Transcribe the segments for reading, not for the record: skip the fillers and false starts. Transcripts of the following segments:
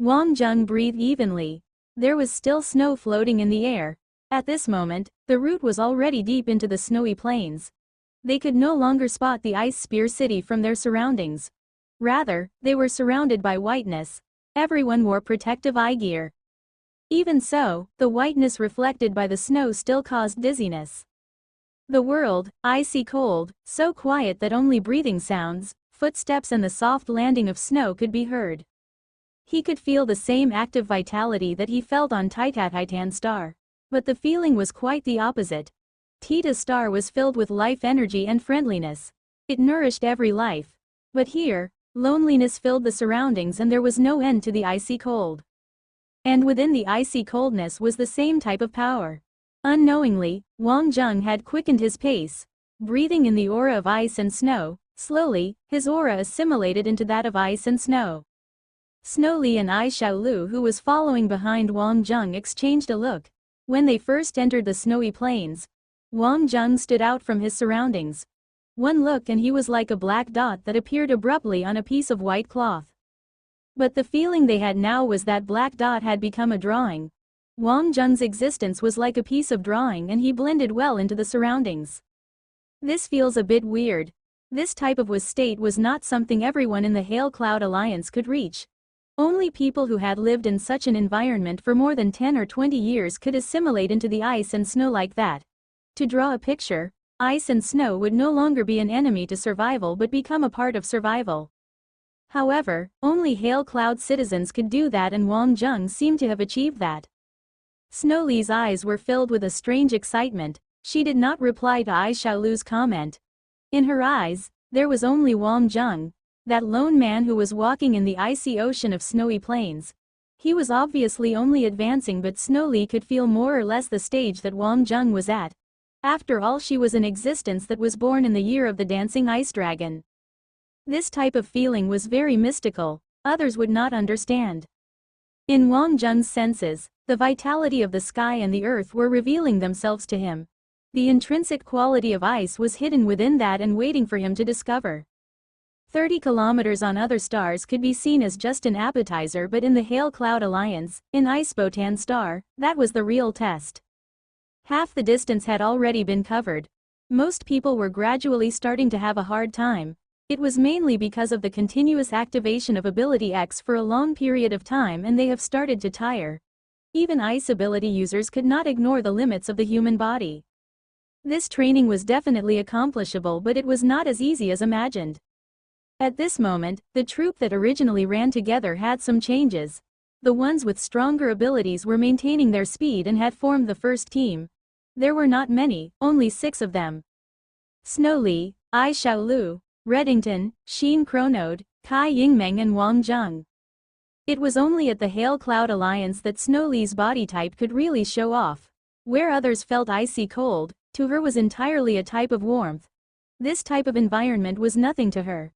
Wang Jung breathed evenly. There was still snow floating in the air. At this moment, the route was already deep into the snowy plains. They could no longer spot the ice spear city from their surroundings. Rather, they were surrounded by whiteness. Everyone wore protective eye gear. Even so, the whiteness reflected by the snow still caused dizziness. The world, icy cold, so quiet that only breathing sounds, footsteps and the soft landing of snow could be heard. He could feel the same active vitality that he felt on Titan Star. But the feeling was quite the opposite. Tita's star was filled with life energy and friendliness. It nourished every life. But here, loneliness filled the surroundings and there was no end to the icy cold. And within the icy coldness was the same type of power. Unknowingly, Wang Jung had quickened his pace. Breathing in the aura of ice and snow, slowly, his aura assimilated into that of ice and snow. Snow Li and Ai Xiaolu, who was following behind Wang Jung, exchanged a look. When they first entered the snowy plains, Wang Jung stood out from his surroundings. One look and he was like a black dot that appeared abruptly on a piece of white cloth. But the feeling they had now was that black dot had become a drawing. Wang Jung's existence was like a piece of drawing and he blended well into the surroundings. This feels a bit weird. This type of state was not something everyone in the Hail Cloud Alliance could reach. Only people who had lived in such an environment for more than 10 or 20 years could assimilate into the ice and snow like that. To draw a picture, ice and snow would no longer be an enemy to survival but become a part of survival. However, only Hail Cloud citizens could do that and Wang Jung seemed to have achieved that. Snow Li's eyes were filled with a strange excitement. She did not reply to Ai Xiaolu's comment. In her eyes, there was only Wang Jung, that lone man who was walking in the icy ocean of snowy plains. He was obviously only advancing but Snow Li could feel more or less the stage that Wang Jung was at. After all, she was an existence that was born in the year of the dancing ice dragon. This type of feeling was very mystical, others would not understand. In Wang Jung's senses, the vitality of the sky and the earth were revealing themselves to him. The intrinsic quality of ice was hidden within that and waiting for him to discover. 30 kilometers on other stars could be seen as just an appetizer, but in the Hail Cloud Alliance, in Titan Star, that was the real test. Half the distance had already been covered. Most people were gradually starting to have a hard time. It was mainly because of the continuous activation of Ability X for a long period of time and they have started to tire. Even ice ability users could not ignore the limits of the human body. This training was definitely accomplishable, but it was not as easy as imagined. At this moment, the troop that originally ran together had some changes. The ones with stronger abilities were maintaining their speed and had formed the first team. There were not many, only 6 of them. Snow Li, Ai Xiaolu, Reddington, Xin Chronode, Kai Yingmeng and Wang Jung. It was only at the Hail Cloud Alliance that Snow Li's body type could really show off. Where others felt icy cold, to her was entirely a type of warmth. This type of environment was nothing to her.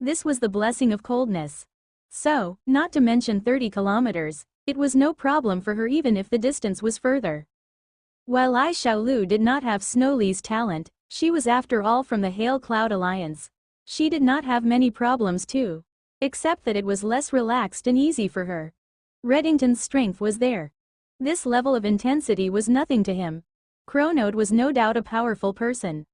This was the blessing of coldness. So, not to mention 30 kilometers, it was no problem for her even if the distance was further. While Ai Xiaolu did not have Snow Li's talent, she was after all from the Hail Cloud Alliance. She did not have many problems too. Except that it was less relaxed and easy for her. Reddington's strength was there. This level of intensity was nothing to him. Chronode was no doubt a powerful person.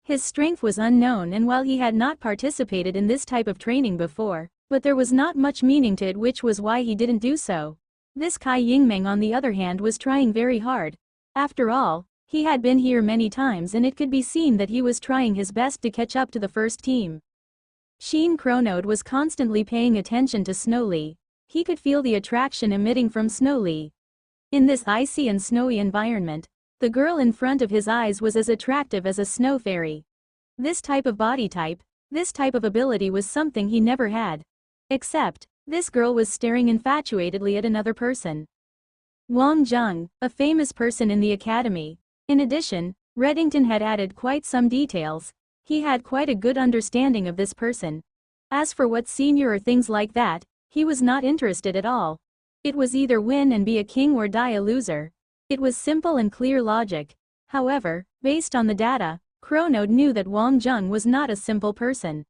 His strength was unknown, and while he had not participated in this type of training before, but there was not much meaning to it, which was why he didn't do so. This Kai Yingmeng on the other hand was trying very hard. After all, he had been here many times and it could be seen that he was trying his best to catch up to the first team. Xin Chronode was constantly paying attention to Snow Li. He could feel the attraction emitting from Snow Li. In this icy and snowy environment, the girl in front of his eyes was as attractive as a snow fairy. This type of body type, this type of ability was something he never had. Except, this girl was staring infatuatedly at another person. Wang Jung, a famous person in the academy. In addition, Reddington had added quite some details. He had quite a good understanding of this person. As for what senior or things like that, he was not interested at all. It was either win and be a king or die a loser. It was simple and clear logic. However, based on the data, Chronode knew that Wang Jung was not a simple person.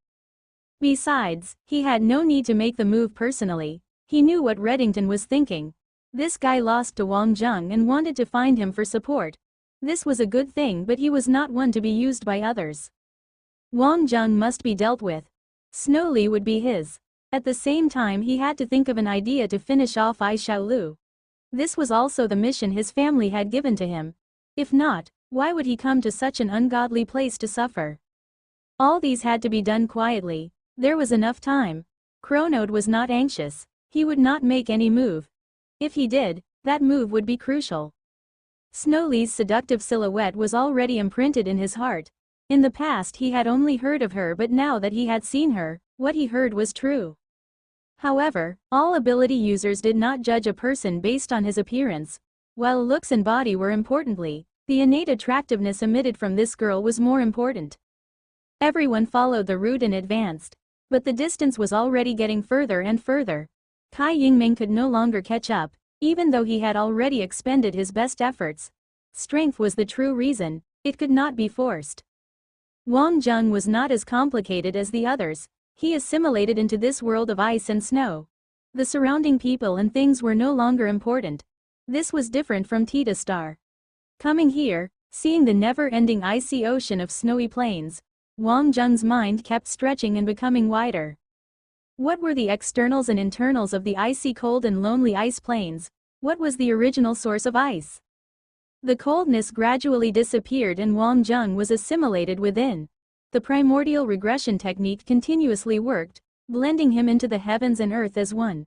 Besides, he had no need to make the move personally. He knew what Reddington was thinking. This guy lost to Wang Zheng and wanted to find him for support. This was a good thing, but he was not one to be used by others. Wang Zheng must be dealt with. Snow Li would be his. At the same time, he had to think of an idea to finish off Ai Xiaolu. This was also the mission his family had given to him. If not, why would he come to such an ungodly place to suffer? All these had to be done quietly. There was enough time. Chronode was not anxious. He would not make any move. If he did, that move would be crucial. Snow Li's seductive silhouette was already imprinted in his heart. In the past he had only heard of her, but now that he had seen her, what he heard was true. However, all ability users did not judge a person based on his appearance. While looks and body were importantly, the innate attractiveness emitted from this girl was more important. Everyone followed the route and advanced. But the distance was already getting further and further. Kai Yingming could no longer catch up, even though he had already expended his best efforts. Strength was the true reason, it could not be forced. Wang Zheng was not as complicated as the others. He assimilated into this world of ice and snow. The surrounding people and things were no longer important. This was different from Tita Star. Coming here, seeing the never-ending icy ocean of snowy plains, Wang Zheng's mind kept stretching and becoming wider. What were the externals and internals of the icy cold and lonely ice plains? What was the original source of ice? The coldness gradually disappeared and Wang Zheng was assimilated within. The primordial regression technique continuously worked, blending him into the heavens and earth as one.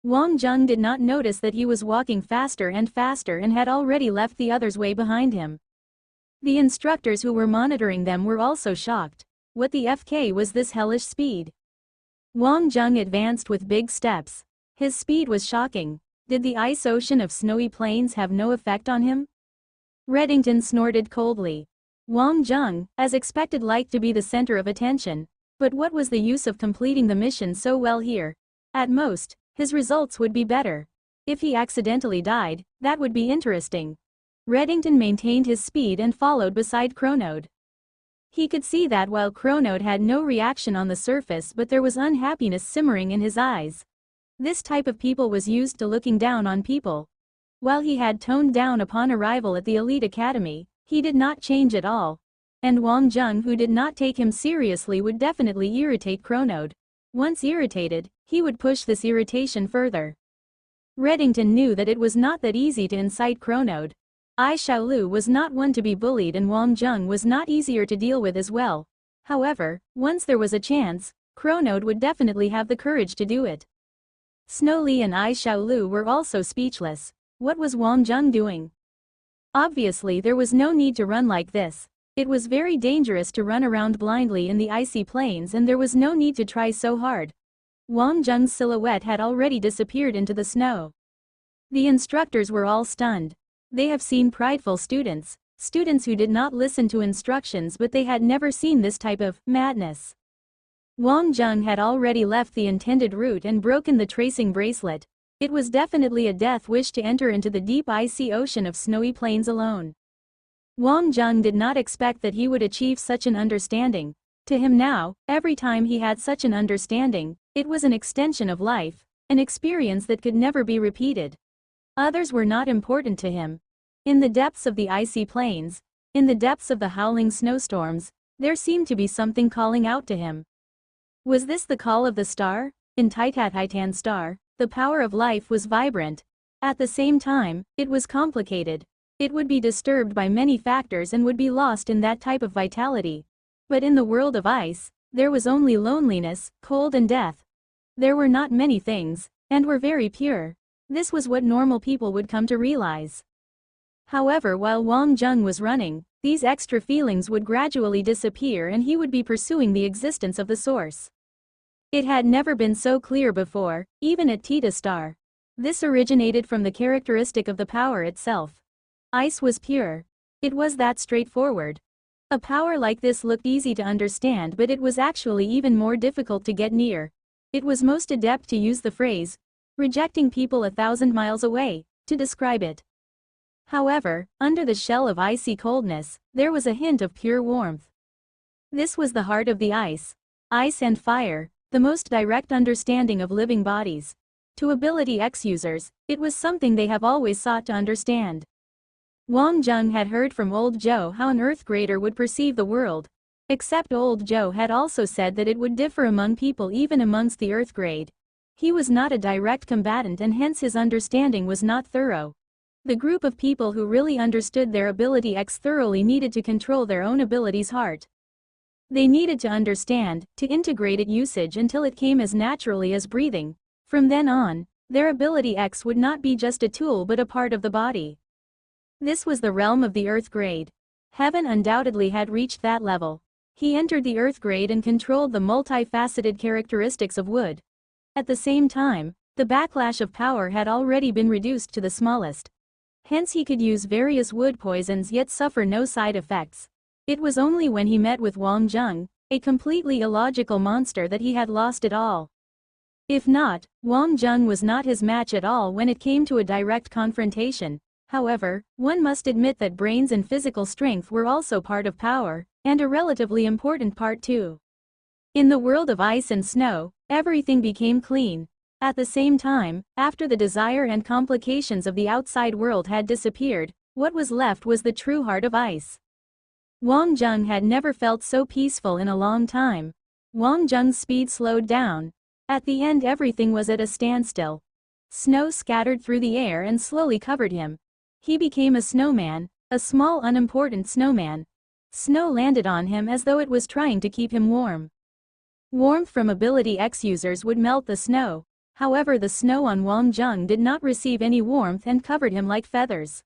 Wang Zheng did not notice that he was walking faster and faster and had already left the others way behind him. The instructors who were monitoring them were also shocked. What the FK was this hellish speed? Wang Zheng advanced with big steps. His speed was shocking. Did the ice ocean of snowy plains have no effect on him? Reddington snorted coldly. Wang Zheng, as expected, liked to be the center of attention. But what was the use of completing the mission so well here? At most, his results would be better. If he accidentally died, that would be interesting. Reddington maintained his speed and followed beside Chronode. He could see that while Chronode had no reaction on the surface, but there was unhappiness simmering in his eyes. This type of people was used to looking down on people. While he had toned down upon arrival at the elite academy, he did not change at all. And Wang Zheng, who did not take him seriously, would definitely irritate Chronode. Once irritated, he would push this irritation further. Reddington knew that it was not that easy to incite Chronode. Ai Xiaolu was not one to be bullied and Wang Zheng was not easier to deal with as well. However, once there was a chance, Chronode would definitely have the courage to do it. Snow Li and Ai Xiaolu were also speechless. What was Wang Zheng doing? Obviously there was no need to run like this. It was very dangerous to run around blindly in the icy plains and there was no need to try so hard. Wang Zheng's silhouette had already disappeared into the snow. The instructors were all stunned. They have seen prideful students who did not listen to instructions, but they had never seen this type of madness. Wang Zheng had already left the intended route and broken the tracing bracelet. It was definitely a death wish to enter into the deep icy ocean of snowy plains alone. Wang Zheng did not expect that he would achieve such an understanding. To him now, every time he had such an understanding, it was an extension of life, an experience that could never be repeated. Others were not important to him. In the depths of the icy plains, in the depths of the howling snowstorms, there seemed to be something calling out to him. Was this the call of the star? In Titan Star, the power of life was vibrant. At the same time, it was complicated. It would be disturbed by many factors and would be lost in that type of vitality. But in the world of ice, there was only loneliness, cold and death. There were not many things, and were very pure. This was what normal people would come to realize. However, while Wang Zheng was running, these extra feelings would gradually disappear and he would be pursuing the existence of the source. It had never been so clear before, even at Tita Star. This originated from the characteristic of the power itself. Ice was pure. It was that straightforward. A power like this looked easy to understand, but it was actually even more difficult to get near. It was most adept to use the phrase, rejecting people 1,000 miles away, to describe it. However, under the shell of icy coldness, there was a hint of pure warmth. This was the heart of the ice. Ice and fire, the most direct understanding of living bodies. To Ability X users, it was something they have always sought to understand. Wang Zheng had heard from Old Joe how an Earth grader would perceive the world. Except Old Joe had also said that it would differ among people even amongst the Earth grade. He was not a direct combatant and hence his understanding was not thorough. The group of people who really understood their Ability X thoroughly needed to control their own ability's heart. They needed to understand, to integrate its usage until it came as naturally as breathing. From then on, their Ability X would not be just a tool but a part of the body. This was the realm of the Earth grade. Heaven undoubtedly had reached that level. He entered the Earth grade and controlled the multifaceted characteristics of wood. At the same time, the backlash of power had already been reduced to the smallest. Hence he could use various wood poisons yet suffer no side effects. It was only when he met with Wang Zheng, a completely illogical monster, that he had lost it all. If not, Wang Zheng was not his match at all when it came to a direct confrontation. However, one must admit that brains and physical strength were also part of power, and a relatively important part too. In the world of ice and snow, everything became clean. At the same time, after the desire and complications of the outside world had disappeared, what was left was the true heart of ice. Wang Zheng had never felt so peaceful in a long time. Wang Zheng's speed slowed down. At the end everything was at a standstill. Snow scattered through the air and slowly covered him. He became a snowman, a small unimportant snowman. Snow landed on him as though it was trying to keep him warm. Warmth from Ability X users would melt the snow. However, the snow on Wang Zheng did not receive any warmth and covered him like feathers.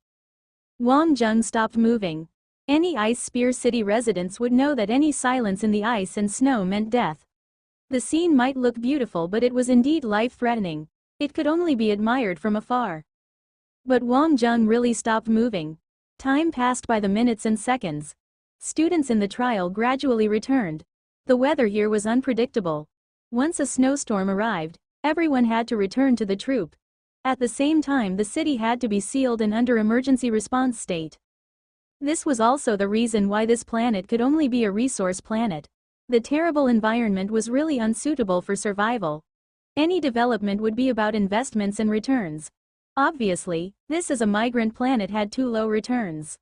Wang Zheng stopped moving. Any Ice Spear City residents would know that any silence in the ice and snow meant death. The scene might look beautiful, but it was indeed life-threatening. It could only be admired from afar. But Wang Zheng really stopped moving. Time passed by the minutes and seconds. Students in the trial gradually returned. The weather here was unpredictable. Once a snowstorm arrived, everyone had to return to the troop. At the same time, the city had to be sealed and under emergency response state. This was also the reason why this planet could only be a resource planet. The terrible environment was really unsuitable for survival. Any development would be about investments and returns. Obviously, this as a migrant planet had too low returns.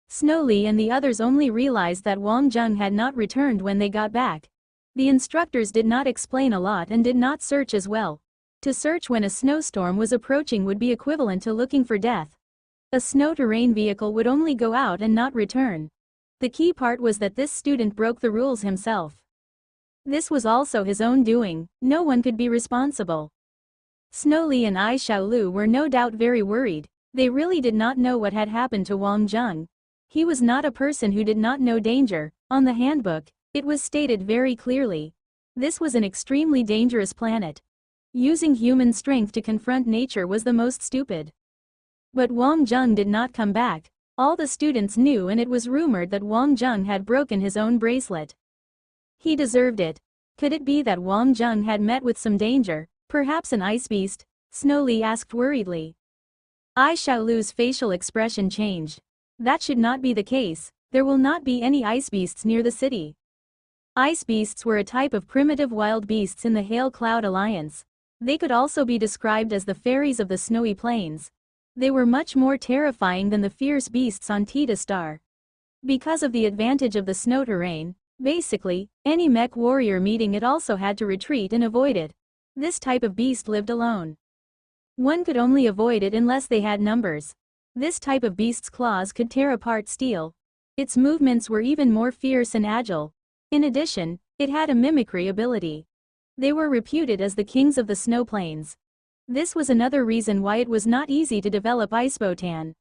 Snowli and the others only realized that Wang Zheng had not returned when they got back. The instructors did not explain a lot and did not search as well. To search when a snowstorm was approaching would be equivalent to looking for death. A snow-terrain vehicle would only go out and not return. The key part was that this student broke the rules himself. This was also his own doing, no one could be responsible. Snowli and Ai Xiaolu were no doubt very worried. They really did not know what had happened to Wang Zheng. He was not a person who did not know danger. On the handbook, it was stated very clearly. This was an extremely dangerous planet. Using human strength to confront nature was the most stupid. But Wang Zheng did not come back. All the students knew, and it was rumored that Wang Zheng had broken his own bracelet. He deserved it. Could it be that Wang Zheng had met with some danger, perhaps an ice beast? Snowli asked worriedly. Ai Xiaolu's facial expression changed. That should not be the case. There will not be any ice beasts near the city. Ice beasts were a type of primitive wild beasts in the Hail Cloud Alliance. They could also be described as the fairies of the snowy plains. They were much more terrifying than the fierce beasts on Tita Star. Because of the advantage of the snow terrain, basically, any mech warrior meeting it also had to retreat and avoid it. This type of beast lived alone. One could only avoid it unless they had numbers. This type of beast's claws could tear apart steel. Its movements were even more fierce and agile. In addition, it had a mimicry ability. They were reputed as the kings of the snow plains. This was another reason why it was not easy to develop Icebotan.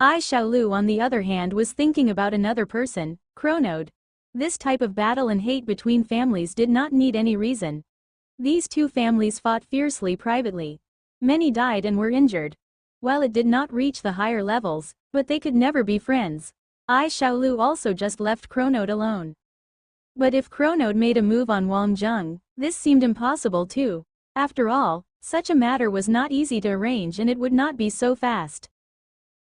Ai Xiaolu on the other hand was thinking about another person, Chronode. This type of battle and hate between families did not need any reason. These two families fought fiercely privately. Many died and were injured. While it did not reach the higher levels, but they could never be friends. Ai Xiaolu also just left Chronode alone. But if Chronode made a move on Wang Zheng, this seemed impossible too. After all, such a matter was not easy to arrange and it would not be so fast.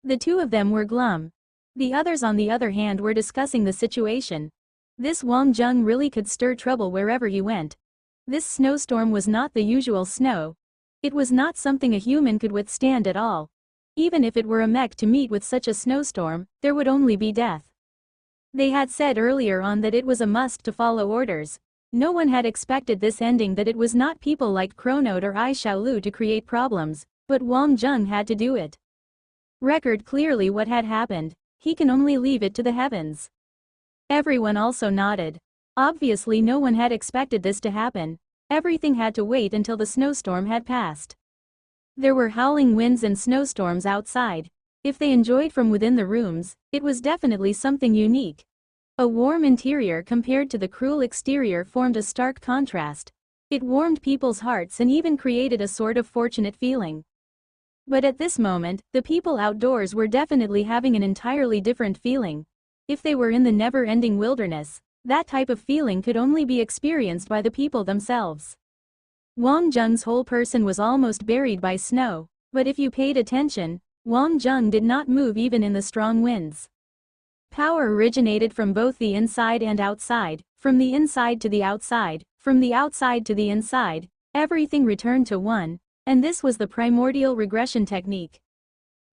The two of them were glum. The others on the other hand were discussing the situation. This Wang Zheng really could stir trouble wherever he went. This snowstorm was not the usual snow. It was not something a human could withstand at all. Even if it were a mech to meet with such a snowstorm, there would only be death. They had said earlier on that it was a must to follow orders. No one had expected this ending, that it was not people like Chronode or Ai Xiaolu to create problems, but Wang Zheng had to do it. Record clearly what had happened. He can only leave it to the heavens. Everyone also nodded. Obviously no one had expected this to happen. Everything had to wait until the snowstorm had passed. There were howling winds and snowstorms outside. If they enjoyed from within the rooms, it was definitely something unique. A warm interior compared to the cruel exterior formed a stark contrast. It warmed people's hearts and even created a sort of fortunate feeling. But at this moment, the people outdoors were definitely having an entirely different feeling. If they were in the never-ending wilderness, that type of feeling could only be experienced by the people themselves. Wang Zheng's whole person was almost buried by snow, but if you paid attention, Wang Zheng did not move even in the strong winds. Power originated from both the inside and outside, from the inside to the outside, from the outside to the inside, everything returned to one, and this was the primordial regression technique.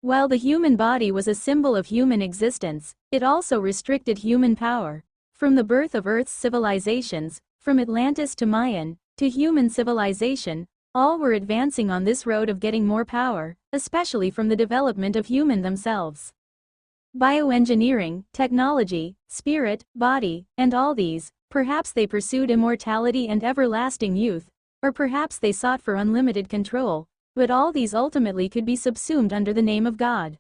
While the human body was a symbol of human existence, it also restricted human power. From the birth of Earth's civilizations, from Atlantis to Mayan, to human civilization, all were advancing on this road of getting more power, especially from the development of human themselves. Bioengineering, technology, spirit, body, and all these, perhaps they pursued immortality and everlasting youth, or perhaps they sought for unlimited control, but all these ultimately could be subsumed under the name of God.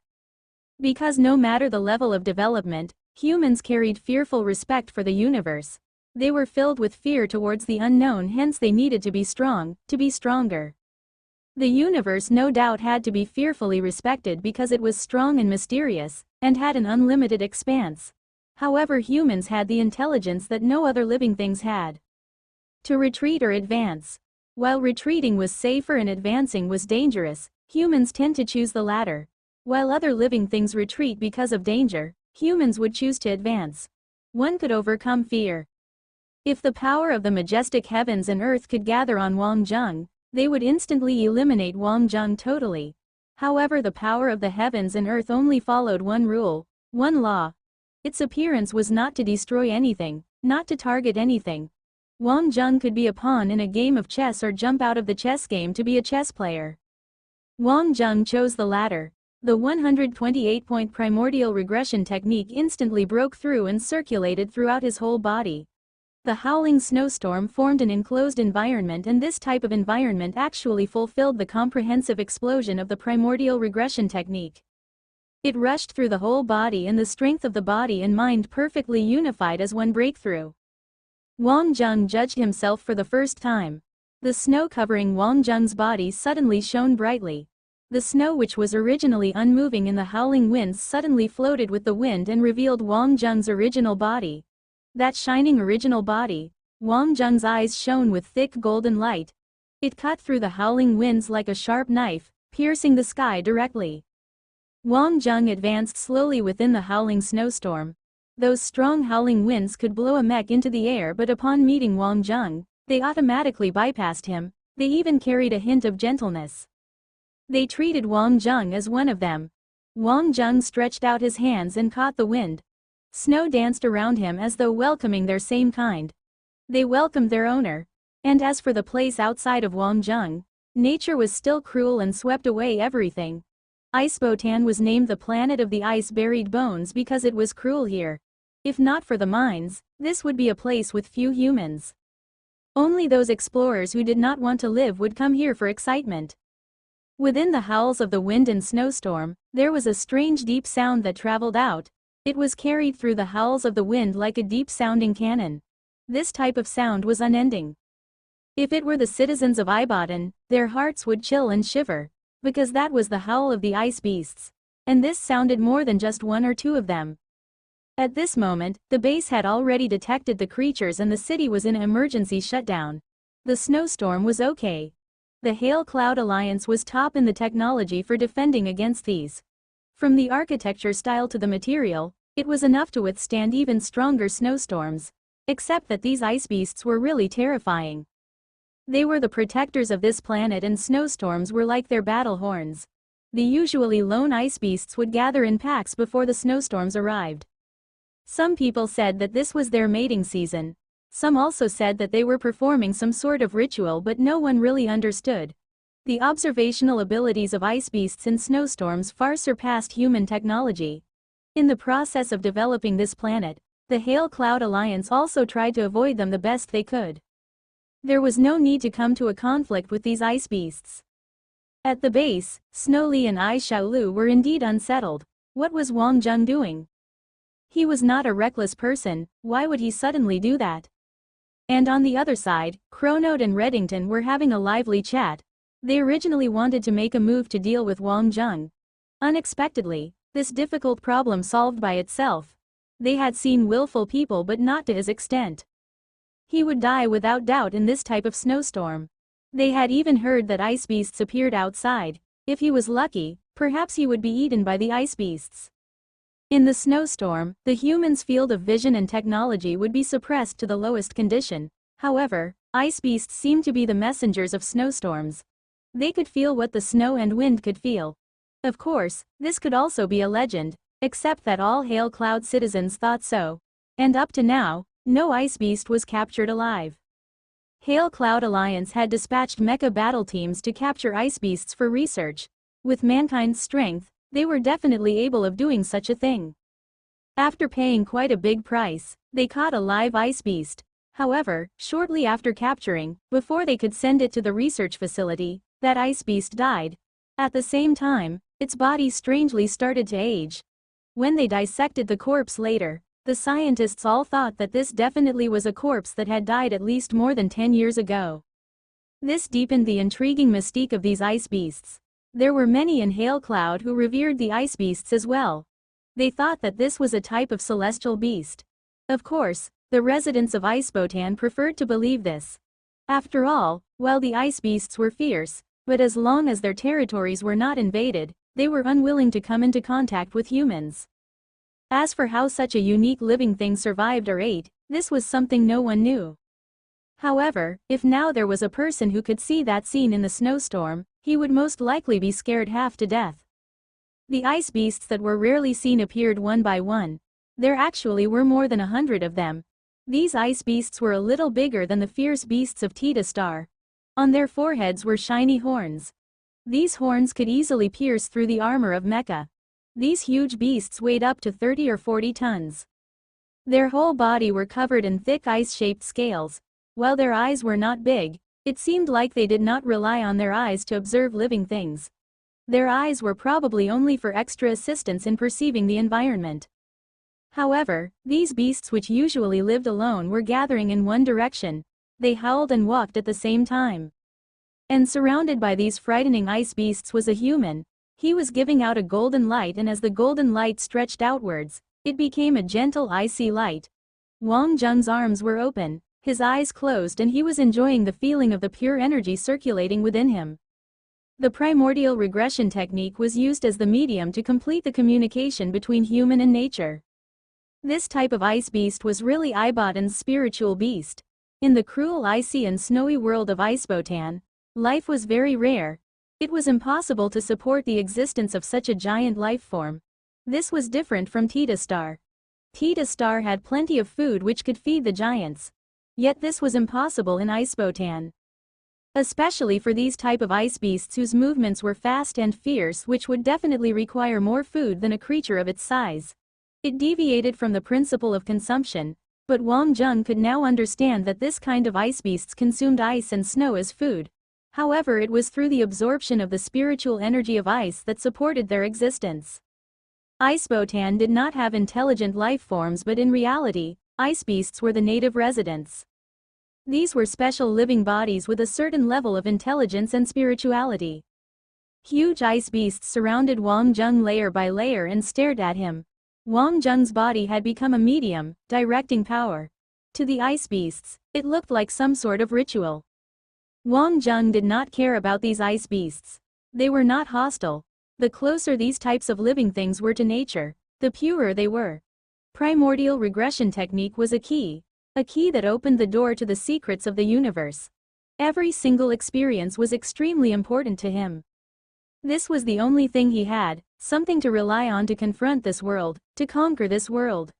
Because no matter the level of development, humans carried fearful respect for the universe. They were filled with fear towards the unknown, hence they needed to be strong, to be stronger. The universe no doubt had to be fearfully respected because it was strong and mysterious, and had an unlimited expanse. However, humans had the intelligence that no other living things had. To retreat or advance. While retreating was safer and advancing was dangerous, humans tend to choose the latter. While other living things retreat because of danger, humans would choose to advance. One could overcome fear. If the power of the majestic heavens and earth could gather on Wang Zheng, they would instantly eliminate Wang Zheng totally. However, the power of the heavens and earth only followed one rule, one law. Its appearance was not to destroy anything, not to target anything. Wang Zheng could be a pawn in a game of chess or jump out of the chess game to be a chess player. Wang Zheng chose the latter. The 128-point primordial regression technique instantly broke through and circulated throughout his whole body. The howling snowstorm formed an enclosed environment, and this type of environment actually fulfilled the comprehensive explosion of the primordial regression technique. It rushed through the whole body, and the strength of the body and mind perfectly unified as one breakthrough. Wang Zheng judged himself for the first time. The snow covering Wang Zheng's body suddenly shone brightly. The snow, which was originally unmoving in the howling winds, suddenly floated with the wind and revealed Wang Zheng's original body. That shining original body, Wang Zheng's eyes shone with thick golden light. It cut through the howling winds like a sharp knife, piercing the sky directly. Wang Zheng advanced slowly within the howling snowstorm. Those strong howling winds could blow a mech into the air, but upon meeting Wang Zheng, they automatically bypassed him. They even carried a hint of gentleness. They treated Wang Zheng as one of them. Wang Zheng stretched out his hands and caught the wind. Snow danced around him as though welcoming their same kind. They welcomed their owner. And as for the place outside of Wang Zheng, nature was still cruel and swept away everything. Icebotan was named the planet of the ice-buried bones because it was cruel here. If not for the mines, this would be a place with few humans. Only those explorers who did not want to live would come here for excitement. Within the howls of the wind and snowstorm, there was a strange deep sound that traveled out. It was carried through the howls of the wind like a deep-sounding cannon. This type of sound was unending. If it were the citizens of Ibotan, their hearts would chill and shiver, because that was the howl of the ice beasts. And this sounded more than just one or two of them. At this moment, the base had already detected the creatures and the city was in an emergency shutdown. The snowstorm was okay. The Hail Cloud Alliance was top in the technology for defending against these. From the architecture style to the material, it was enough to withstand even stronger snowstorms. Except that these ice beasts were really terrifying. They were the protectors of this planet, and snowstorms were like their battle horns. The usually lone ice beasts would gather in packs before the snowstorms arrived. Some people said that this was their mating season. Some also said that they were performing some sort of ritual, but no one really understood. The observational abilities of ice beasts in snowstorms far surpassed human technology. In the process of developing this planet, the Hail Cloud Alliance also tried to avoid them the best they could. There was no need to come to a conflict with these ice beasts. At the base, Snow Li and I Xiaolu were indeed unsettled. What was Wang Zheng doing? He was not a reckless person, why would he suddenly do that? And on the other side, Chronode and Reddington were having a lively chat. They originally wanted to make a move to deal with Wang Zheng. Unexpectedly, this difficult problem solved by itself. They had seen willful people, but not to his extent. He would die without doubt in this type of snowstorm. They had even heard that ice beasts appeared outside. If he was lucky, perhaps he would be eaten by the ice beasts. In the snowstorm, the human's field of vision and technology would be suppressed to the lowest condition. However, ice beasts seemed to be the messengers of snowstorms. They could feel what the snow and wind could feel. Of course, this could also be a legend, except that all Hail Cloud citizens thought so. And up to now, no ice beast was captured alive. Hail Cloud Alliance had dispatched mecha battle teams to capture ice beasts for research. With mankind's strength, they were definitely able of doing such a thing. After paying quite a big price, they caught a live ice beast. However, shortly after capturing, before they could send it to the research facility, that ice beast died. At the same time, its body strangely started to age. When they dissected the corpse later, the scientists all thought that this definitely was a corpse that had died at least more than 10 years ago. This deepened the intriguing mystique of these ice beasts. There were many in Hail Cloud who revered the ice beasts as well. They thought that this was a type of celestial beast. Of course, the residents of Icebotan preferred to believe this. After all, while the ice beasts were fierce, but as long as their territories were not invaded, they were unwilling to come into contact with humans. As for how such a unique living thing survived or ate, this was something no one knew. However, if now there was a person who could see that scene in the snowstorm, he would most likely be scared half to death. The ice beasts that were rarely seen appeared one by one. There actually were more than 100 of them. These ice beasts were a little bigger than the fierce beasts of Tita Star. On their foreheads were shiny horns. These horns could easily pierce through the armor of mecha. These huge beasts weighed up to 30 or 40 tons. Their whole body were covered in thick ice-shaped scales. While their eyes were not big, it seemed like they did not rely on their eyes to observe living things. Their eyes were probably only for extra assistance in perceiving the environment. However, these beasts, which usually lived alone, were gathering in one direction. They howled and walked at the same time. And surrounded by these frightening ice beasts was a human. He was giving out a golden light, and as the golden light stretched outwards, it became a gentle icy light. Wang Zheng's arms were open, his eyes closed, and he was enjoying the feeling of the pure energy circulating within him. The primordial regression technique was used as the medium to complete the communication between human and nature. This type of ice beast was really Ibotan's spiritual beast. In the cruel, icy and snowy world of Icebotan, life was very rare. It was impossible to support the existence of such a giant life form. This was different from Tita Star. Tita Star had plenty of food which could feed the giants. Yet this was impossible in Icebotan. Especially for these type of ice beasts whose movements were fast and fierce, which would definitely require more food than a creature of its size. It deviated from the principle of consumption, but Wang Zheng could now understand that this kind of ice beasts consumed ice and snow as food. However, it was through the absorption of the spiritual energy of ice that supported their existence. Icebotan did not have intelligent life forms, but in reality, ice beasts were the native residents. These were special living bodies with a certain level of intelligence and spirituality. Huge ice beasts surrounded Wang Zheng layer by layer and stared at him. Wang Zheng's body had become a medium, directing power. To the ice beasts, it looked like some sort of ritual. Wang Zheng did not care about these ice beasts. They were not hostile. The closer these types of living things were to nature, the purer they were. Primordial regression technique was a key that opened the door to the secrets of the universe. Every single experience was extremely important to him. This was the only thing he had, something to rely on to confront this world, to conquer this world.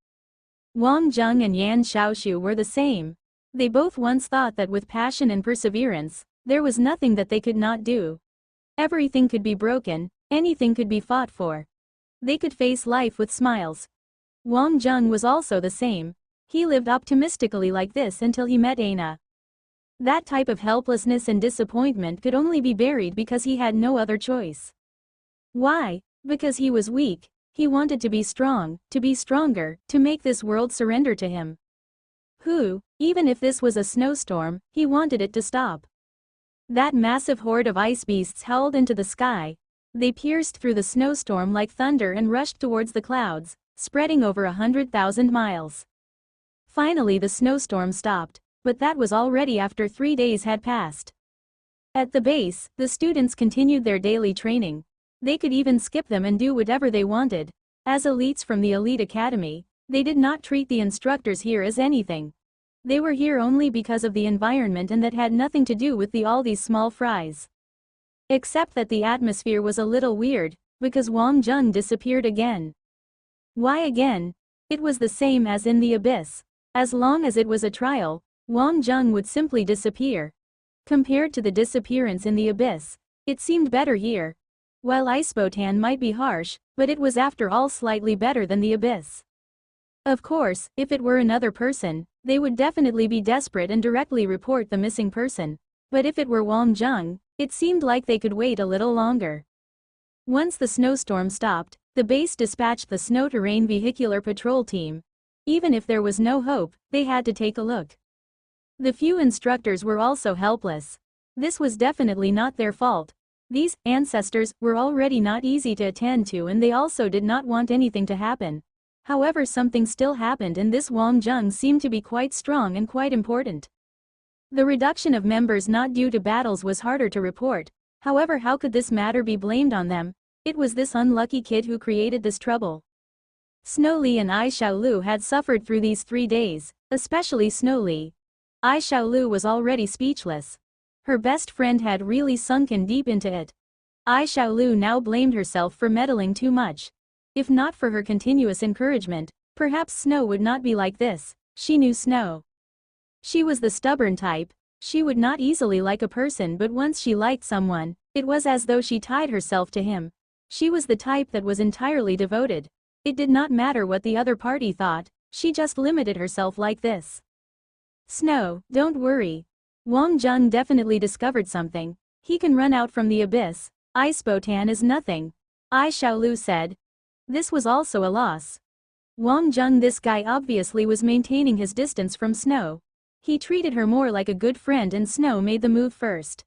Wang Zheng and Yan Xiaoshu were the same. They both once thought that with passion and perseverance, there was nothing that they could not do. Everything could be broken, anything could be fought for. They could face life with smiles. Wang Zheng was also the same. He lived optimistically like this until he met Aina. That type of helplessness and disappointment could only be buried because he had no other choice. Why? Because he was weak. He wanted to be strong, to be stronger, to make this world surrender to him. Even if this was a snowstorm, he wanted it to stop. That massive horde of ice beasts howled into the sky. They pierced through the snowstorm like thunder and rushed towards the clouds, spreading over 100,000 miles. Finally the snowstorm stopped, but that was already after 3 days had passed. At the base, the students continued their daily training. They could even skip them and do whatever they wanted. As elites from the elite academy, they did not treat the instructors here as anything. They were here only because of the environment, and that had nothing to do with all these small fries. Except that the atmosphere was a little weird, because Wang Zheng disappeared again. Why again? It was the same as in the abyss. As long as it was a trial, Wang Zheng would simply disappear. Compared to the disappearance in the abyss, it seemed better here. While Icebotan might be harsh, but it was after all slightly better than the abyss. Of course, if it were another person, they would definitely be desperate and directly report the missing person. But if it were Wang Zheng, it seemed like they could wait a little longer. Once the snowstorm stopped, the base dispatched the snow terrain vehicular patrol team. Even if there was no hope, they had to take a look. The few instructors were also helpless. This was definitely not their fault. These ancestors were already not easy to attend to, and they also did not want anything to happen. However, something still happened, and this Wang Zheng seemed to be quite strong and quite important. The reduction of members not due to battles was harder to report. However, how could this matter be blamed on them? It was this unlucky kid who created this trouble. Snow Li and Ai Xiaolu had suffered through these 3 days, especially Snow Li. Ai Xiaolu was already speechless. Her best friend had really sunken deep into it. Ai Xiaolu now blamed herself for meddling too much. If not for her continuous encouragement, perhaps Snow would not be like this. She knew Snow. She was the stubborn type. She would not easily like a person, but once she liked someone, it was as though she tied herself to him. She was the type that was entirely devoted. It did not matter what the other party thought, she just limited herself like this. Snow, don't worry. Wang Zheng definitely discovered something. He can run out from the abyss. Icebotan is nothing. Ai Xiaolu said. This was also a loss. Wang Zheng, this guy obviously was maintaining his distance from Snow. He treated her more like a good friend, and Snow made the move first.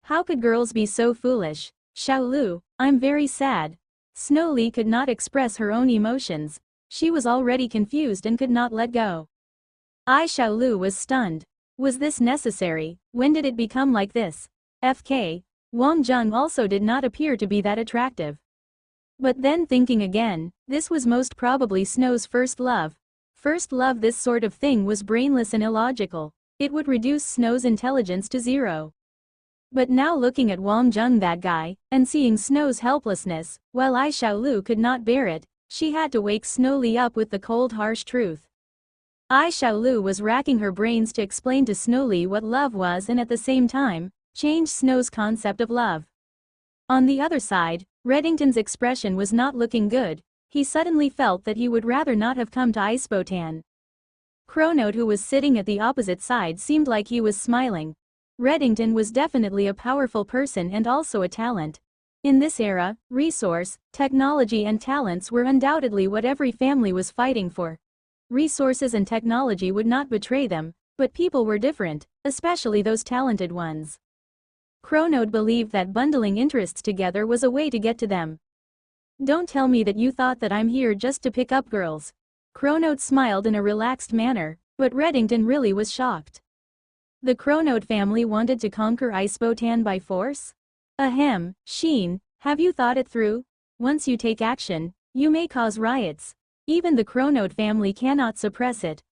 How could girls be so foolish? Xiaolu, I'm very sad. Snow Li could not express her own emotions. She was already confused and could not let go. Ai Xiaolu was stunned. Was this necessary? When did it become like this? FK, Wang Zheng also did not appear to be that attractive. But then thinking again, this was most probably Snow's first love. First love, this sort of thing was brainless and illogical. It would reduce Snow's intelligence to 0. But now looking at Wang Zheng, that guy, and seeing Snow's helplessness, while Ai Xiaolu could not bear it, she had to wake Snow Li up with the cold harsh truth. Ai Xiaolu was racking her brains to explain to Snow Li what love was, and at the same time, change Snow's concept of love. On the other side, Reddington's expression was not looking good. He suddenly felt that he would rather not have come to Icebotan. Chronote, who was sitting at the opposite side, seemed like he was smiling. Reddington was definitely a powerful person and also a talent. In this era, resource, technology and talents were undoubtedly what every family was fighting for. Resources and technology would not betray them, but people were different, especially those talented ones. Chronote believed that bundling interests together was a way to get to them. Don't tell me that you thought that I'm here just to pick up girls. Chronote smiled in a relaxed manner, but Reddington really was shocked. The Chronote family wanted to conquer Icebotan by force? Ahem, Sheen, have you thought it through? Once you take action, you may cause riots. Even the Chronote family cannot suppress it.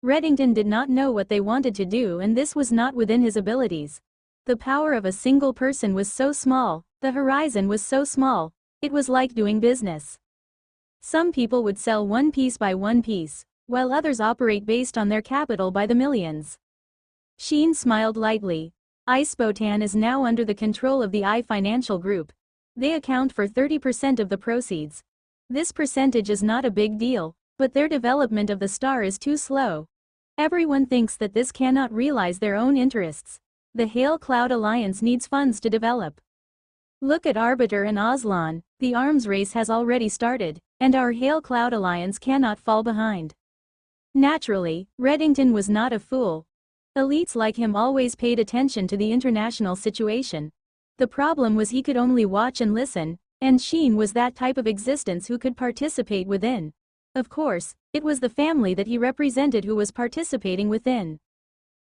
Reddington did not know what they wanted to do, and this was not within his abilities. The power of a single person was so small, the horizon was so small, it was like doing business. Some people would sell one piece by one piece, while others operate based on their capital by the millions. Sheen smiled lightly. Icebotan is now under the control of the I Financial Group. They account for 30% of the proceeds. This percentage is not a big deal, but their development of the star is too slow. Everyone thinks that this cannot realize their own interests. The Hail Cloud Alliance needs funds to develop. Look at Arbiter and Aslan, the arms race has already started, and our Hail Cloud Alliance cannot fall behind. Naturally, Reddington was not a fool. Elites like him always paid attention to the international situation. The problem was he could only watch and listen, and Sheen was that type of existence who could participate within. Of course, it was the family that he represented who was participating within.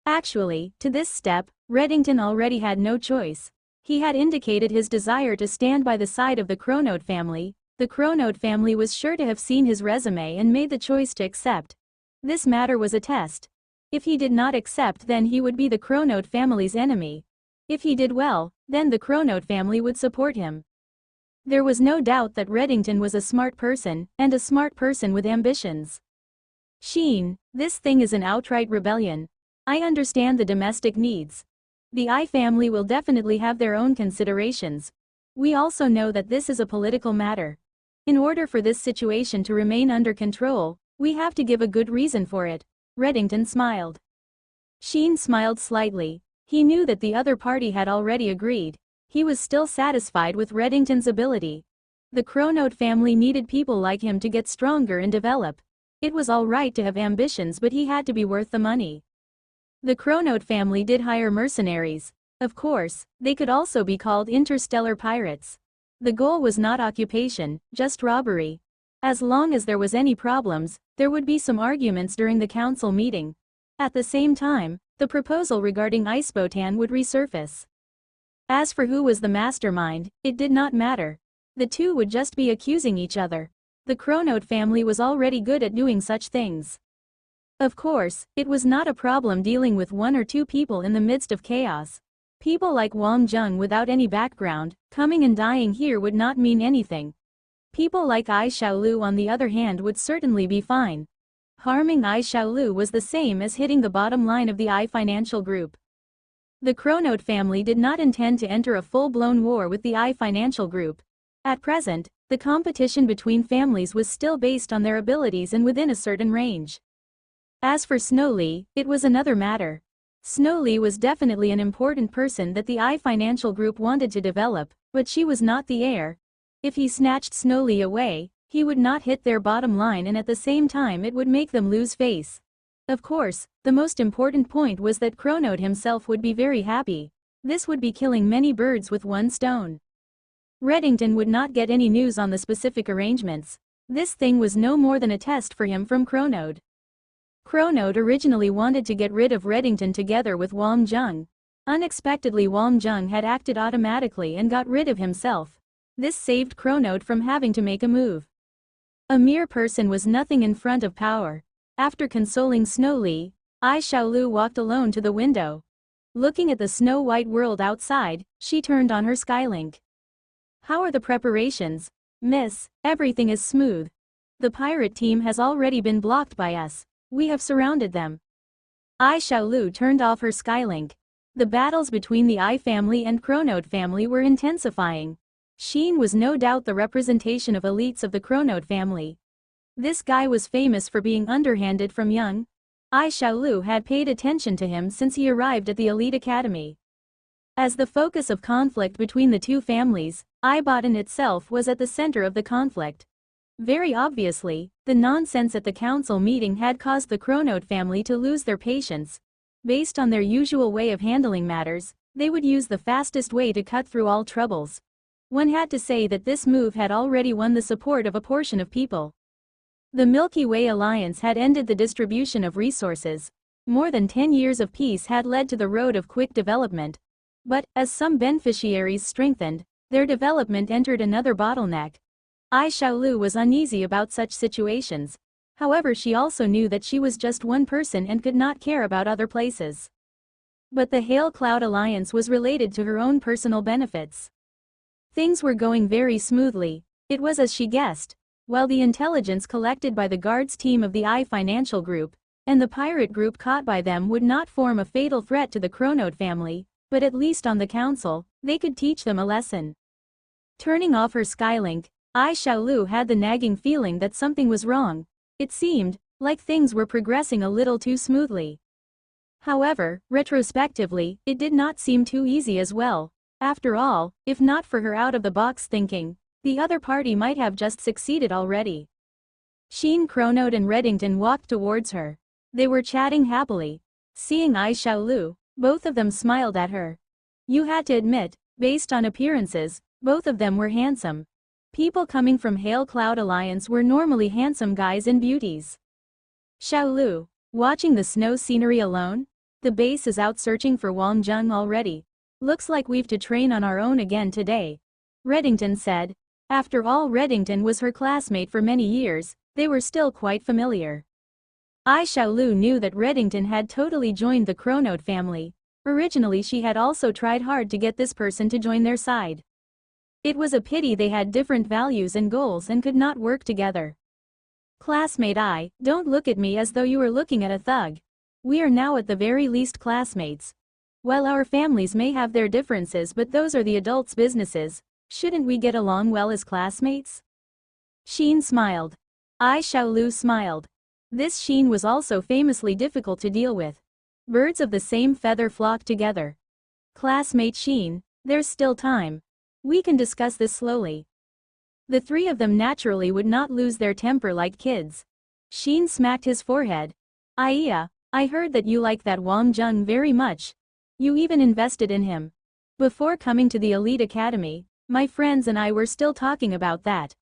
Actually, to this step, Reddington already had no choice. He had indicated his desire to stand by the side of the Chronode family. The Chronode family was sure to have seen his resume and made the choice to accept. This matter was a test. If he did not accept, then he would be the Chronode family's enemy. If he did well, then the Chronode family would support him. There was no doubt that Reddington was a smart person, and a smart person with ambitions. Sheen, this thing is an outright rebellion. I understand the domestic needs. The I family will definitely have their own considerations. We also know that this is a political matter. In order for this situation to remain under control, we have to give a good reason for it. Reddington smiled. Sheen smiled slightly. He knew that the other party had already agreed. He was still satisfied with Reddington's ability. The Chronode family needed people like him to get stronger and develop. It was all right to have ambitions, but he had to be worth the money. The Chronode family did hire mercenaries. Of course, they could also be called interstellar pirates. The goal was not occupation, just robbery. As long as there was any problems, there would be some arguments during the council meeting. At the same time, the proposal regarding Icebotan would resurface. As for who was the mastermind, it did not matter. The two would just be accusing each other. The Chronode family was already good at doing such things. Of course, it was not a problem dealing with one or two people in the midst of chaos. People like Wang Jung without any background, coming and dying here would not mean anything. People like Ai Xiaolu on the other hand would certainly be fine. Harming Ai Xiaolu was the same as hitting the bottom line of the I Financial Group. The Chronode family did not intend to enter a full-blown war with the I Financial Group. At present, the competition between families was still based on their abilities and within a certain range. As for Snowly, it was another matter. Snowly was definitely an important person that the I Financial Group wanted to develop, but she was not the heir. If he snatched Snowly away, he would not hit their bottom line, and at the same time it would make them lose face. Of course, the most important point was that Chronode himself would be very happy. This would be killing many birds with one stone. Reddington would not get any news on the specific arrangements. This thing was no more than a test for him from Chronode. Chronode originally wanted to get rid of Reddington together with Wang Jung. Unexpectedly, Wang Jung had acted automatically and got rid of himself. This saved Chronode from having to make a move. A mere person was nothing in front of power. After consoling Snowly, Ai Xiaolu walked alone to the window. Looking at the snow-white world outside, she turned on her Skylink. How are the preparations? Miss, everything is smooth. The pirate team has already been blocked by us. We have surrounded them. Ai Xiaolu turned off her Skylink. The battles between the I family and Chronode family were intensifying. Sheen was no doubt the representation of elites of the Chronode family. This guy was famous for being underhanded from young. Ai Xiaolu had paid attention to him since he arrived at the elite academy. As the focus of conflict between the two families, Ibotan itself was at the center of the conflict. Very obviously, the nonsense at the council meeting had caused the Chronode family to lose their patience. Based on their usual way of handling matters, they would use the fastest way to cut through all troubles. One had to say that this move had already won the support of a portion of people. The Milky Way Alliance had ended the distribution of resources. More than 10 years of peace had led to the road of quick development. But, as some beneficiaries strengthened, their development entered another bottleneck. Ai Xiaolu was uneasy about such situations. However, she also knew that she was just one person and could not care about other places. But the Hail Cloud Alliance was related to her own personal benefits. Things were going very smoothly. It was as she guessed. While the intelligence collected by the guards team of the I Financial Group and the pirate group caught by them would not form a fatal threat to the Chronode family, but at least on the council, they could teach them a lesson. Turning off her Skylink, Ai Xiaolu had the nagging feeling that something was wrong. It seemed like things were progressing a little too smoothly. However, retrospectively, it did not seem too easy as well. After all, if not for her out-of-the-box thinking, the other party might have just succeeded already. Sheen, Chronode and Reddington walked towards her. They were chatting happily. Seeing Ai Xiaolu, both of them smiled at her. You had to admit, based on appearances, both of them were handsome. People coming from Hail Cloud Alliance were normally handsome guys and beauties. Xiaolu, watching the snow scenery alone? The base is out searching for Wang Zheng already. Looks like we've to train on our own again today. Reddington said. After all, Reddington was her classmate for many years, they were still quite familiar. Ai Xiaolu knew that Reddington had totally joined the Chronode family. Originally she had also tried hard to get this person to join their side. It was a pity they had different values and goals and could not work together. Classmate Ai, don't look at me as though you were looking at a thug. We are now at the very least classmates. While our families may have their differences, but those are the adults' businesses, shouldn't we get along well as classmates? Sheen smiled. Ai Xiaolu smiled. This Sheen was also famously difficult to deal with. Birds of the same feather flock together. Classmate Sheen, there's still time. We can discuss this slowly. The three of them naturally would not lose their temper like kids. Sheen smacked his forehead. Aya, I heard that you like that Wang Zheng very much. You even invested in him. Before coming to the elite academy, my friends and I were still talking about that.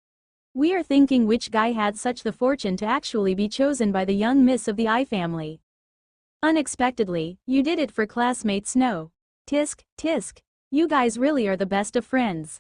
We are thinking which guy had such the fortune to actually be chosen by the young miss of the I family. Unexpectedly, you did it for classmate Snow. Tisk, tisk. You guys really are the best of friends.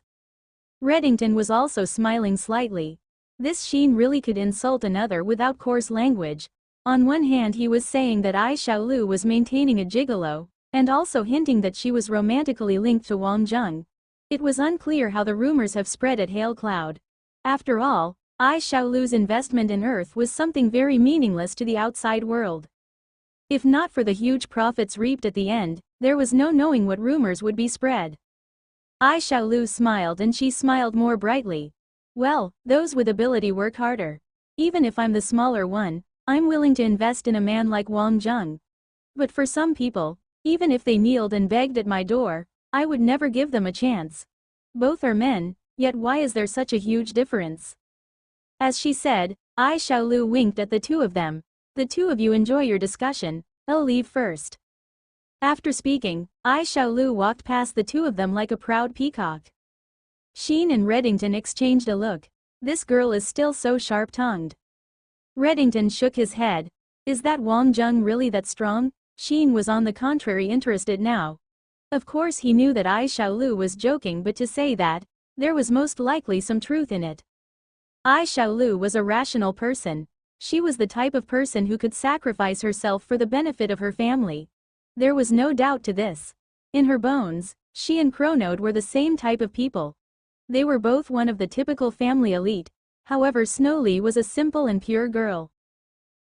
Reddington was also smiling slightly. This Sheen really could insult another without coarse language. On one hand, he was saying that Ai Xiaolu was maintaining a gigolo, and also hinting that she was romantically linked to Wang Zheng. It was unclear how the rumors have spread at Hail Cloud. After all, Ai Xiaolu's investment in Earth was something very meaningless to the outside world. If not for the huge profits reaped at the end, there was no knowing what rumors would be spread. Ai Xiaolu smiled, and she smiled more brightly. Well, those with ability work harder. Even if I'm the smaller one, I'm willing to invest in a man like Wang Zheng. But for some people, even if they kneeled and begged at my door, I would never give them a chance. Both are men, yet why is there such a huge difference? As she said, Ai Xiaolu winked at the two of them. The two of you enjoy your discussion, I'll leave first. After speaking, Ai Xiaolu walked past the two of them like a proud peacock. Sheen and Reddington exchanged a look. This girl is still so sharp-tongued. Reddington shook his head. Is that Wang Zheng really that strong? Sheen was on the contrary interested now. Of course he knew that Ai Xiaolu was joking, but to say that, there was most likely some truth in it. Ai Xiaolu was a rational person. She was the type of person who could sacrifice herself for the benefit of her family. There was no doubt to this. In her bones, she and Chronode were the same type of people. They were both one of the typical family elite. However, Snowly was a simple and pure girl.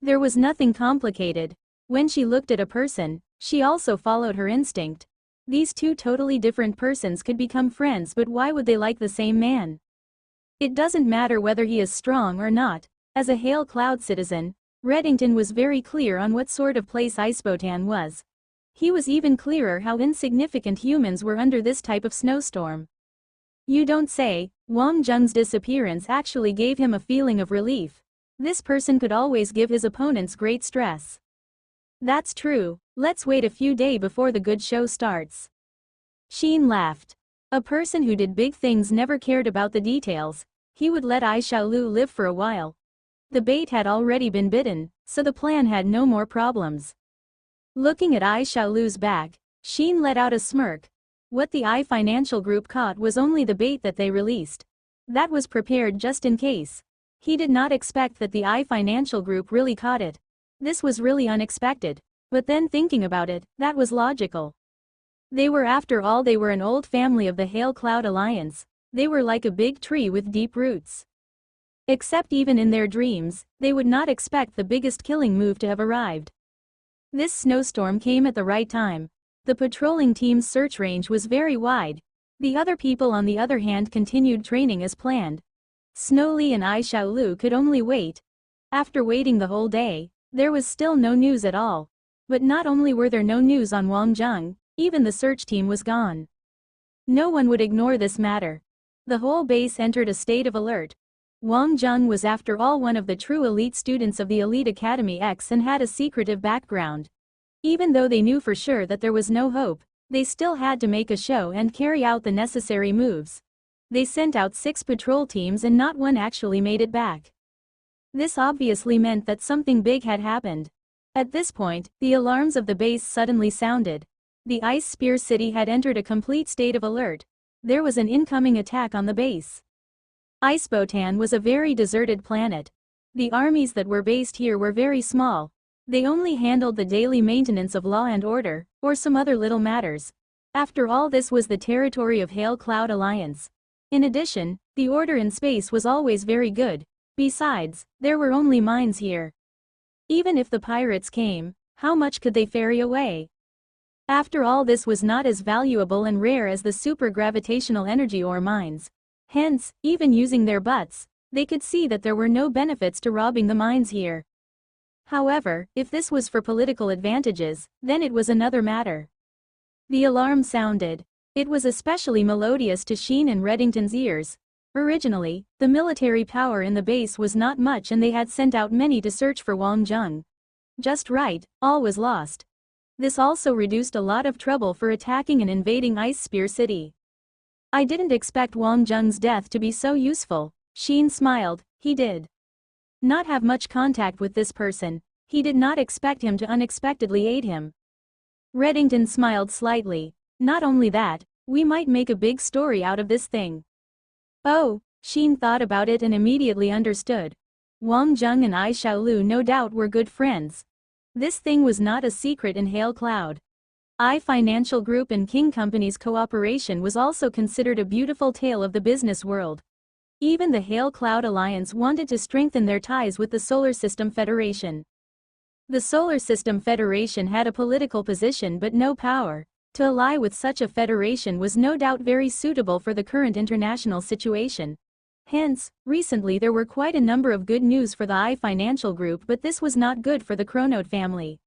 There was nothing complicated. When she looked at a person, she also followed her instinct. These two totally different persons could become friends, but why would they like the same man? It doesn't matter whether he is strong or not. As a Hail Cloud citizen, Reddington was very clear on what sort of place Icebotan was. He was even clearer how insignificant humans were under this type of snowstorm. You don't say. Wang Zheng's disappearance actually gave him a feeling of relief. This person could always give his opponents great stress. That's true. Let's wait a few days before the good show starts. Sheen laughed. A person who did big things never cared about the details. He would let Ai Xiaolu live for a while. The bait had already been bitten, so the plan had no more problems. Looking at Ai Xiaolu's back, Sheen let out a smirk. What the I Financial Group caught was only the bait that they released. That was prepared just in case. He did not expect that the I Financial Group really caught it. This was really unexpected. But then thinking about it, that was logical. After all, they were an old family of the Hail Cloud Alliance. They were like a big tree with deep roots. Except even in their dreams, they would not expect the biggest killing move to have arrived. This snowstorm came at the right time. The patrolling team's search range was very wide. The other people on the other hand continued training as planned. Snowli and I Xiaolu could only wait. After waiting the whole day, there was still no news at all. But not only were there no news on Wang Zheng, even the search team was gone. No one would ignore this matter. The whole base entered a state of alert. Wang Zheng was after all one of the true elite students of the Elite Academy X and had a secretive background. Even though they knew for sure that there was no hope, they still had to make a show and carry out the necessary moves. They sent out 6 patrol teams and not one actually made it back. This obviously meant that something big had happened. At this point, the alarms of the base suddenly sounded. The Ice Spear City had entered a complete state of alert. There was an incoming attack on the base. Icebotan was a very deserted planet. The armies that were based here were very small. They only handled the daily maintenance of law and order, or some other little matters. After all, this was the territory of Hail Cloud Alliance. In addition, the order in space was always very good. Besides, there were only mines here. Even if the pirates came, how much could they ferry away? After all, this was not as valuable and rare as the super gravitational energy ore mines. Hence, even using their butts, they could see that there were no benefits to robbing the mines here. However, if this was for political advantages, then it was another matter. The alarm sounded. It was especially melodious to Sheen and Reddington's ears. Originally, the military power in the base was not much and they had sent out many to search for Wang Zheng. Just right, all was lost. This also reduced a lot of trouble for attacking and invading Ice Spear City. I didn't expect Wang Zheng's death to be so useful. Sheen smiled. He did not have much contact with this person. He did not expect him to unexpectedly aid him. Reddington smiled slightly. Not only that, we might make a big story out of this thing. Oh, Sheen thought about it and immediately understood. Wang Zheng and I Xiaolu no doubt were good friends. This thing was not a secret in Hail Cloud. I Financial Group and King Company's cooperation was also considered a beautiful tale of the business world. Even the Hail Cloud Alliance wanted to strengthen their ties with the Solar System Federation. The Solar System Federation had a political position but no power. To ally with such a federation was no doubt very suitable for the current international situation. Hence, recently there were quite a number of good news for the I Financial Group, but this was not good for the Chronode family.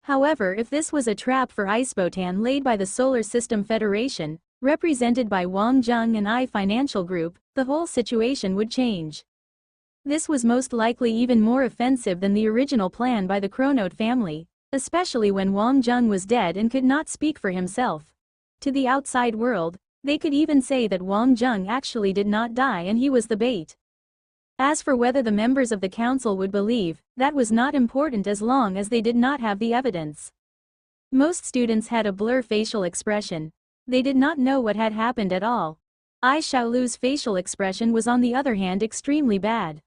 However, if this was a trap for Icebotan laid by the Solar System Federation, represented by Wang Zheng and I Financial Group, the whole situation would change. This was most likely even more offensive than the original plan by the Chronode family, especially when Wang Zheng was dead and could not speak for himself. To the outside world, they could even say that Wang Zheng actually did not die and he was the bait. As for whether the members of the council would believe, that was not important as long as they did not have the evidence. Most students had a blur facial expression. They did not know what had happened at all. Ai Xiaolu's facial expression was on the other hand extremely bad.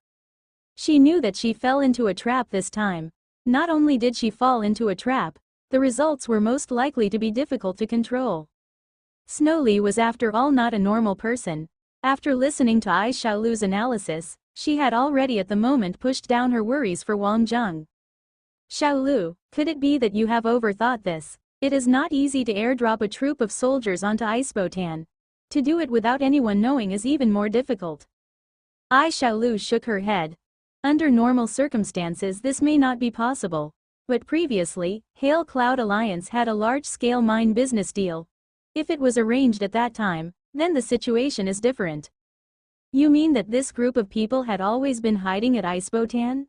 She knew that she fell into a trap this time. Not only did she fall into a trap, the results were most likely to be difficult to control. Snowli was after all not a normal person. After listening to Ai Xiaolu's analysis, she had already at the moment pushed down her worries for Wang Zheng. Xiaolu, could it be that you have overthought this? It is not easy to airdrop a troop of soldiers onto Icebotan. To do it without anyone knowing is even more difficult. Ai Xiaolu shook her head. Under normal circumstances this may not be possible. But previously, Hail Cloud Alliance had a large-scale mine business deal. If it was arranged at that time, then the situation is different. You mean that this group of people had always been hiding at Icebotan?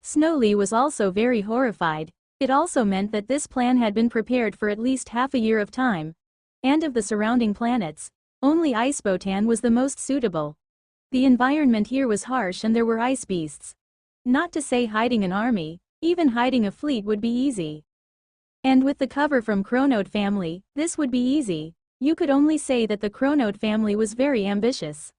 Snowli was also very horrified. It also meant that this plan had been prepared for at least half a year of time. And of the surrounding planets, only Icebotan was the most suitable. The environment here was harsh and there were ice beasts. Not to say hiding an army, even hiding a fleet would be easy. And with the cover from Chronode family, this would be easy. You could only say that the Chronode family was very ambitious.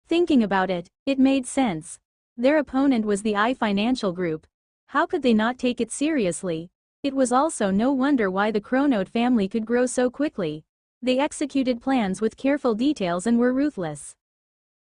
Thinking about it, it made sense. Their opponent was the I Financial Group. How could they not take it seriously? It was also no wonder why the Chronode family could grow so quickly. They executed plans with careful details and were ruthless.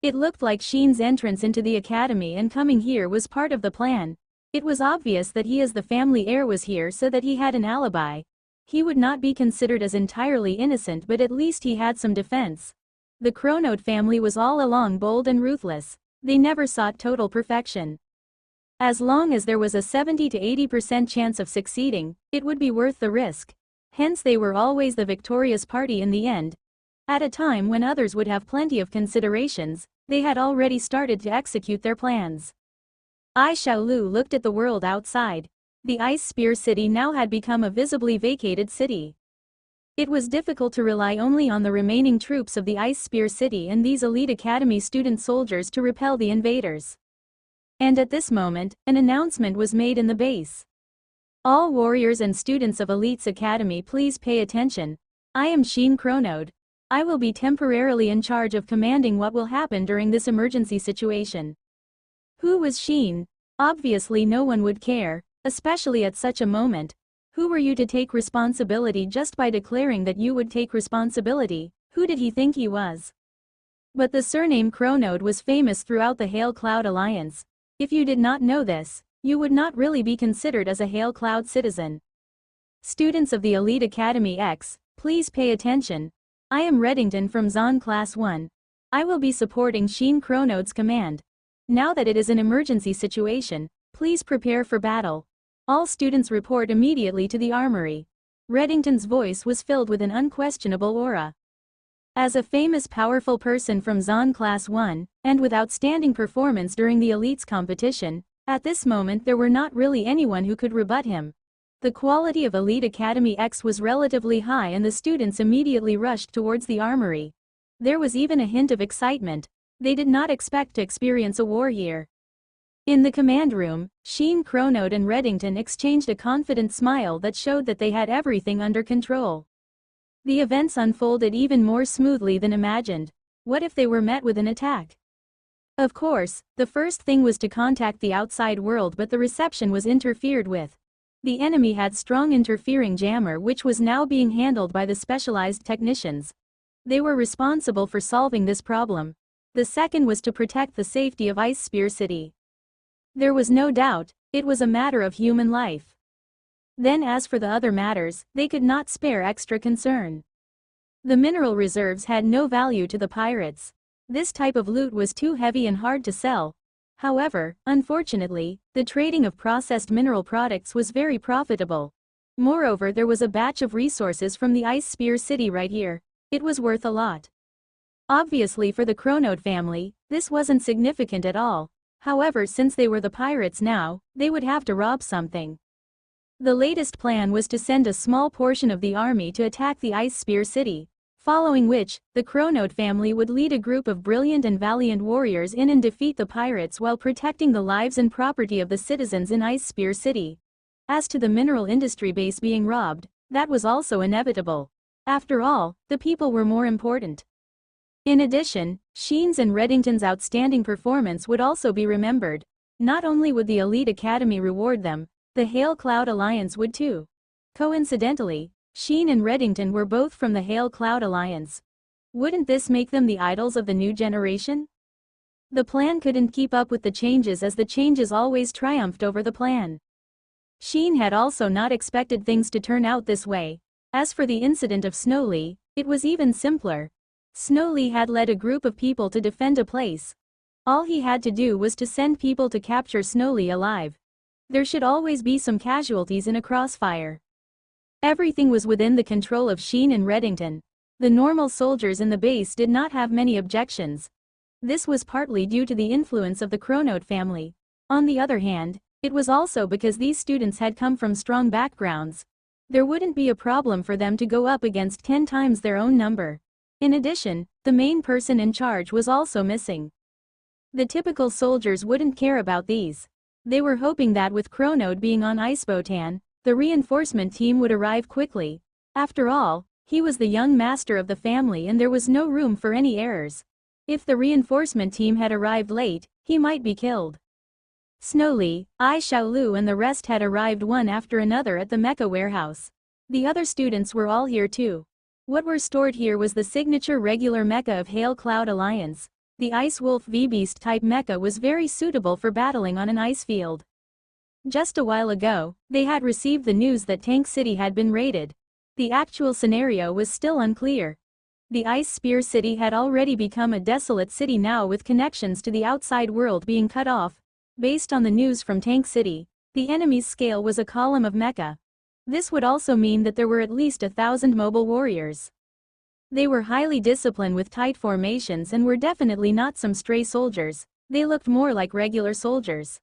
It looked like Sheen's entrance into the academy and coming here was part of the plan. It was obvious that he as the family heir was here so that he had an alibi. He would not be considered as entirely innocent, but at least he had some defense. The Chronode family was all along bold and ruthless. They never sought total perfection. As long as there was a 70 to 80% chance of succeeding, it would be worth the risk. Hence they were always the victorious party in the end. At a time when others would have plenty of considerations, they had already started to execute their plans. Ai Xiaolu looked at the world outside. The Ice Spear City now had become a visibly vacated city. It was difficult to rely only on the remaining troops of the Ice Spear City and these elite academy student soldiers to repel the invaders. And at this moment, an announcement was made in the base. All warriors and students of Elite's Academy, please pay attention. I am Sheen Chronode. I will be temporarily in charge of commanding what will happen during this emergency situation. Who was Sheen? Obviously no one would care, especially at such a moment. Who were you to take responsibility just by declaring that you would take responsibility? Who did he think he was? But the surname Chronode was famous throughout the Hail Cloud Alliance. If you did not know this, you would not really be considered as a Hail Cloud citizen. Students of the Elite Academy X, please pay attention. I am Reddington from Zon Class 1. I will be supporting Sheen Chronode's command. Now that it is an emergency situation, please prepare for battle. All students report immediately to the armory. Reddington's voice was filled with an unquestionable aura. As a famous powerful person from Zon Class 1, and with outstanding performance during the Elites competition, at this moment there were not really anyone who could rebut him. The quality of Elite Academy X was relatively high and the students immediately rushed towards the armory. There was even a hint of excitement. They did not expect to experience a war here. In the command room, Sheen Chronode and Reddington exchanged a confident smile that showed that they had everything under control. The events unfolded even more smoothly than imagined. What if they were met with an attack? Of course, the first thing was to contact the outside world, but the reception was interfered with. The enemy had strong interfering jammer which was now being handled by the specialized technicians. They were responsible for solving this problem. The second was to protect the safety of Ice Spear City. There was no doubt, it was a matter of human life. Then as for the other matters, they could not spare extra concern. The mineral reserves had no value to the pirates. This type of loot was too heavy and hard to sell. However, unfortunately, the trading of processed mineral products was very profitable. Moreover, there was a batch of resources from the Ice Spear City right here. It was worth a lot. Obviously for the Chronode family, this wasn't significant at all. However, since they were the pirates now, they would have to rob something. The latest plan was to send a small portion of the army to attack the Ice Spear City, following which, the Chronode family would lead a group of brilliant and valiant warriors in and defeat the pirates while protecting the lives and property of the citizens in Ice Spear City. As to the mineral industry base being robbed, that was also inevitable. After all, the people were more important. In addition, Sheen's and Reddington's outstanding performance would also be remembered. Not only would the Elite Academy reward them, the Hail Cloud Alliance would too. Coincidentally, Sheen and Reddington were both from the Hail Cloud Alliance. Wouldn't this make them the idols of the new generation? The plan couldn't keep up with the changes as the changes always triumphed over the plan. Sheen had also not expected things to turn out this way. As for the incident of Snowlee, it was even simpler. Snowlee had led a group of people to defend a place. All he had to do was to send people to capture Snowlee alive. There should always be some casualties in a crossfire. Everything was within the control of Sheen and Reddington. The normal soldiers in the base did not have many objections. This was partly due to the influence of the Chronode family. On the other hand, it was also because these students had come from strong backgrounds. There wouldn't be a problem for them to go up against 10 times their own number. In addition, the main person in charge was also missing. The typical soldiers wouldn't care about these. They were hoping that with Chronode being on Icebotan, the reinforcement team would arrive quickly. After all, he was the young master of the family and there was no room for any errors. If the reinforcement team had arrived late, he might be killed. Snowly, Ai Xiaolu and the rest had arrived one after another at the mecha warehouse. The other students were all here too. What were stored here was the signature regular mecha of Hail Cloud Alliance. The Ice Wolf V-Beast type mecha was very suitable for battling on an ice field. Just a while ago, they had received the news that Tank City had been raided. The actual scenario was still unclear. The Ice Spear City had already become a desolate city now with connections to the outside world being cut off. Based on the news from Tank City, the enemy's scale was a column of mecha. This would also mean that there were at least 1,000 mobile warriors. They were highly disciplined with tight formations and were definitely not some stray soldiers. They looked more like regular soldiers.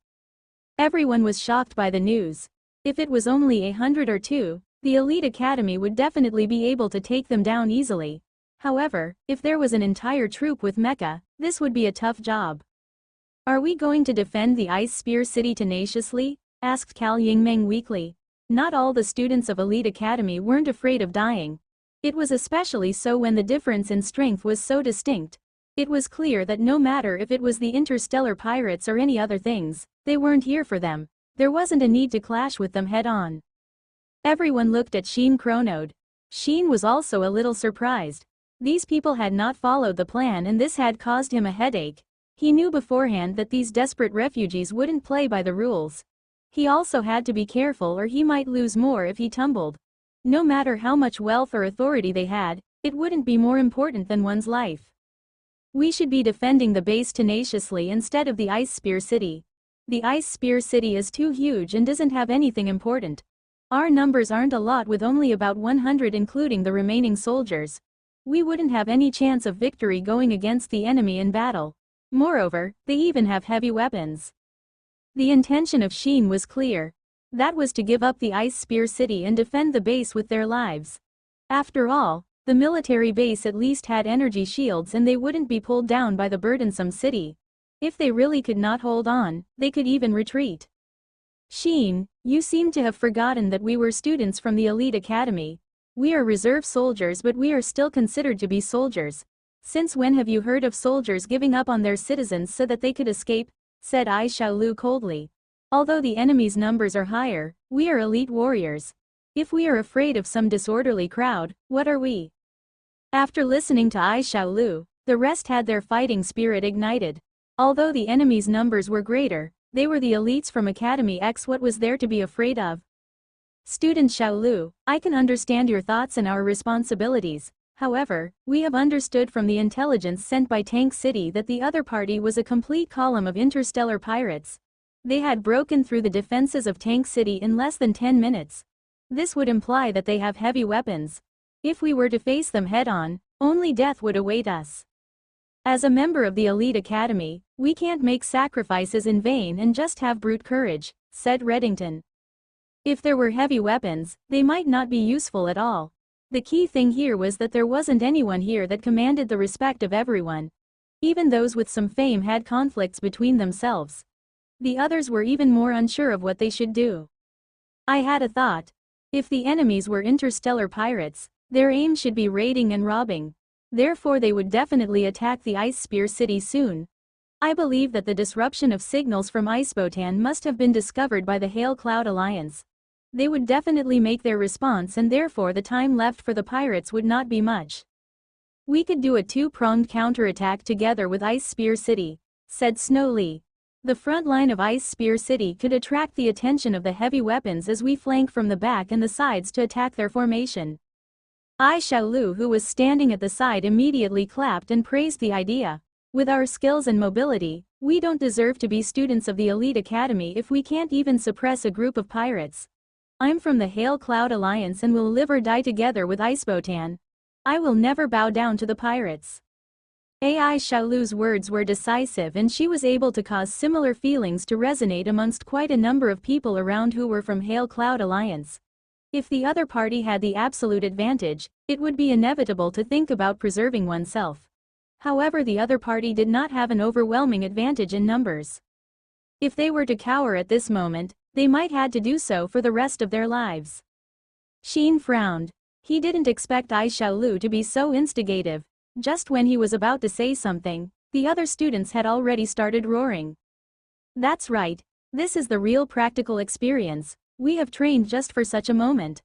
Everyone was shocked by the news. If it was only 100 or 2, the Elite Academy would definitely be able to take them down easily. However, if there was an entire troop with mecha, this would be a tough job. "Are we going to defend the Ice Spear City tenaciously?" asked Cal Yingmeng weakly. Not all the students of Elite Academy weren't afraid of dying. It was especially so when the difference in strength was so distinct. It was clear that no matter if it was the interstellar pirates or any other things, they weren't here for them. There wasn't a need to clash with them head-on. Everyone looked at Sheen Chronode. Sheen was also a little surprised. These people had not followed the plan and this had caused him a headache. He knew beforehand that these desperate refugees wouldn't play by the rules. He also had to be careful or he might lose more if he tumbled. No matter how much wealth or authority they had, it wouldn't be more important than one's life. "We should be defending the base tenaciously instead of the Ice Spear City. The Ice Spear City is too huge and doesn't have anything important. Our numbers aren't a lot with only about 100 including the remaining soldiers. We wouldn't have any chance of victory going against the enemy in battle. Moreover, they even have heavy weapons." The intention of Sheen was clear. That was to give up the Ice Spear City and defend the base with their lives. After all, the military base at least had energy shields and they wouldn't be pulled down by the burdensome city. If they really could not hold on, they could even retreat. "Sheen, you seem to have forgotten that we were students from the Elite Academy. We are reserve soldiers but we are still considered to be soldiers. Since when have you heard of soldiers giving up on their citizens so that they could escape?" said Ai Xiaolu coldly. "Although the enemy's numbers are higher, we are elite warriors. If we are afraid of some disorderly crowd, what are we?" After listening to Ai Xiaolu, the rest had their fighting spirit ignited. Although the enemy's numbers were greater, they were the elites from Academy X. What was there to be afraid of? "Student Xiaolu, I can understand your thoughts and our responsibilities. However, we have understood from the intelligence sent by Tank City that the other party was a complete column of interstellar pirates. They had broken through the defenses of Tank City in less than 10 minutes. This would imply that they have heavy weapons. If we were to face them head-on, only death would await us. As a member of the Elite Academy, we can't make sacrifices in vain and just have brute courage," said Reddington. "If there were heavy weapons, they might not be useful at all. The key thing here was that there wasn't anyone here that commanded the respect of everyone. Even those with some fame had conflicts between themselves. The others were even more unsure of what they should do. I had a thought. If the enemies were interstellar pirates, their aim should be raiding and robbing. Therefore they would definitely attack the Ice Spear City soon. I believe that the disruption of signals from Icebotan must have been discovered by the Hail Cloud Alliance. They would definitely make their response and therefore the time left for the pirates would not be much. We could do a two-pronged counterattack together with Ice Spear City," said Snow Lee. "The front line of Ice Spear City could attract the attention of the heavy weapons as we flank from the back and the sides to attack their formation." Ai Xiaolu, who was standing at the side, immediately clapped and praised the idea. "With our skills and mobility, we don't deserve to be students of the Elite Academy if we can't even suppress a group of pirates. I'm from the Hail Cloud Alliance and will live or die together with Icebotan. I will never bow down to the pirates." Ai Xiaolu's words were decisive and she was able to cause similar feelings to resonate amongst quite a number of people around who were from Hail Cloud Alliance. If the other party had the absolute advantage, it would be inevitable to think about preserving oneself. However, the other party did not have an overwhelming advantage in numbers. If they were to cower at this moment, they might had to do so for the rest of their lives. Sheen frowned. He didn't expect Ai Xiaolu to be so instigative. Just when he was about to say something, the other students had already started roaring. That's right. This is the real practical experience. We have trained just for such a moment.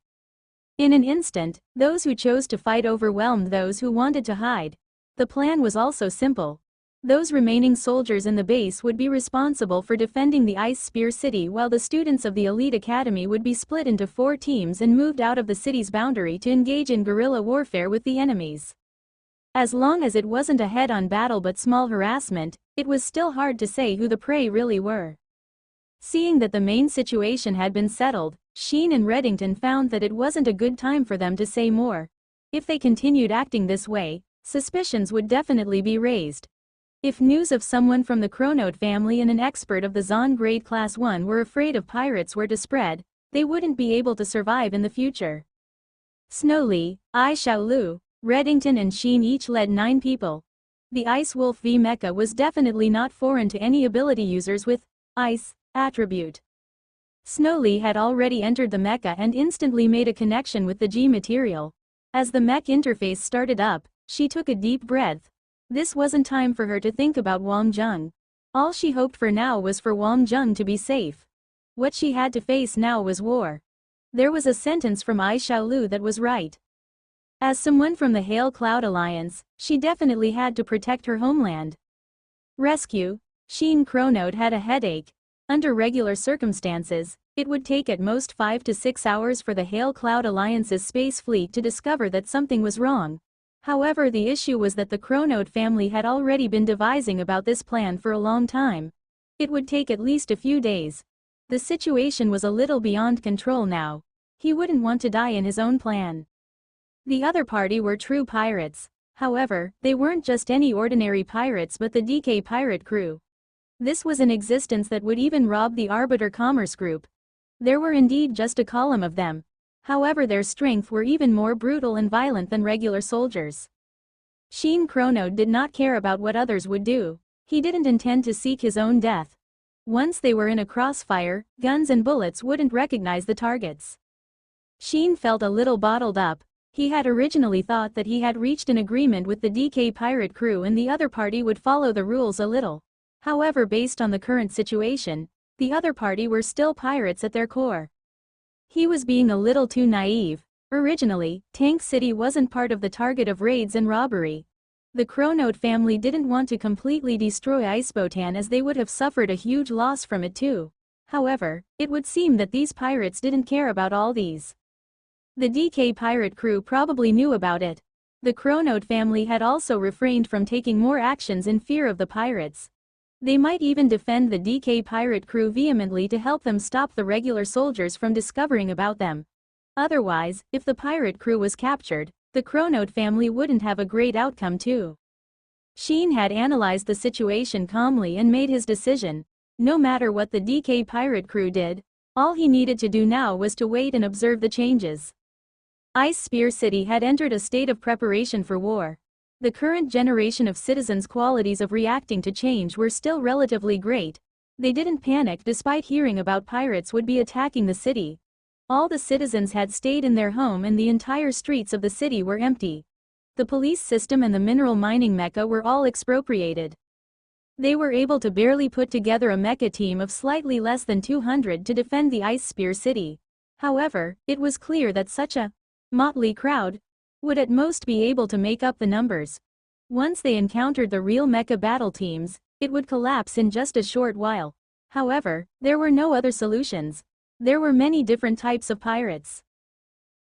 In an instant, those who chose to fight overwhelmed those who wanted to hide. The plan was also simple. Those remaining soldiers in the base would be responsible for defending the Ice Spear City, while the students of the elite academy would be split into 4 teams and moved out of the city's boundary to engage in guerrilla warfare with the enemies. As long as it wasn't a head-on battle but small harassment, it was still hard to say who the prey really were. Seeing that the main situation had been settled, Sheen and Reddington found that it wasn't a good time for them to say more. If they continued acting this way, suspicions would definitely be raised. If news of someone from the Chronote family and an expert of the Zon grade Class 1 were afraid of pirates were to spread, they wouldn't be able to survive in the future. Snowly, I Xiaolu, Reddington and Sheen each led 9 people. The Ice Wolf V mecha was definitely not foreign to any ability users with Ice attribute. Snowly had already entered the mecha and instantly made a connection with the G material. As the mech interface started up, she took a deep breath. This wasn't time for her to think about Wang Zheng. All she hoped for now was for Wang Zheng to be safe. What she had to face now was war. There was a sentence from Ai Xiaolu that was right. As someone from the Hail Cloud Alliance, she definitely had to protect her homeland. Rescue. Sheen Chronote had a headache. Under regular circumstances, it would take at most 5 to 6 hours for the Hail Cloud Alliance's space fleet to discover that something was wrong. However, the issue was that the Chronote family had already been devising about this plan for a long time. It would take at least a few days. The situation was a little beyond control now. He wouldn't want to die in his own plan. The other party were true pirates. However, they weren't just any ordinary pirates but the DK pirate crew. This was an existence that would even rob the Arbiter Commerce Group. There were indeed just a column of them. However, their strength were even more brutal and violent than regular soldiers. Sheen Chronote did not care about what others would do. He didn't intend to seek his own death. Once they were in a crossfire, guns and bullets wouldn't recognize the targets. Sheen felt a little bottled up. He had originally thought that he had reached an agreement with the DK pirate crew and the other party would follow the rules a little. However, based on the current situation, the other party were still pirates at their core. He was being a little too naive. Originally, Tank City wasn't part of the target of raids and robbery. The Chronote family didn't want to completely destroy Icebotan as they would have suffered a huge loss from it too. However, it would seem that these pirates didn't care about all these. The DK pirate crew probably knew about it. The Chronote family had also refrained from taking more actions in fear of the pirates. They might even defend the DK pirate crew vehemently to help them stop the regular soldiers from discovering about them. Otherwise, if the pirate crew was captured, the Chronote family wouldn't have a great outcome too. Sheen had analyzed the situation calmly and made his decision. No matter what the DK pirate crew did, all he needed to do now was to wait and observe the changes. Ice Spear City had entered a state of preparation for war. The current generation of citizens' qualities of reacting to change were still relatively great. They didn't panic despite hearing about pirates would be attacking the city. All the citizens had stayed in their home and the entire streets of the city were empty. The police system and the mineral mining mecha were all expropriated. They were able to barely put together a mecha team of slightly less than 200 to defend the Ice Spear City. However, it was clear that such a motley crowd would at most be able to make up the numbers. Once they encountered the real mecha battle teams, it would collapse in just a short while. However, there were no other solutions. There were many different types of pirates.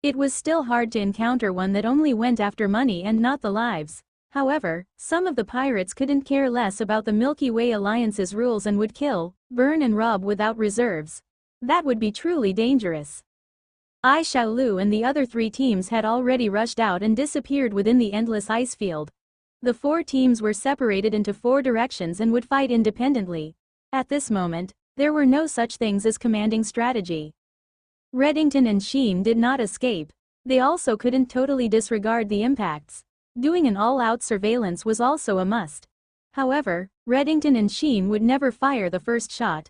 It was still hard to encounter one that only went after money and not the lives. However, some of the pirates couldn't care less about the Milky Way Alliance's rules and would kill, burn and rob without reserves. That would be truly dangerous. Ai Xiaolu and the other 3 teams had already rushed out and disappeared within the endless ice field. The 4 teams were separated into 4 directions and would fight independently. At this moment, there were no such things as commanding strategy. Reddington and Sheen did not escape. They also couldn't totally disregard the impacts. Doing an all-out surveillance was also a must. However, Reddington and Sheen would never fire the first shot.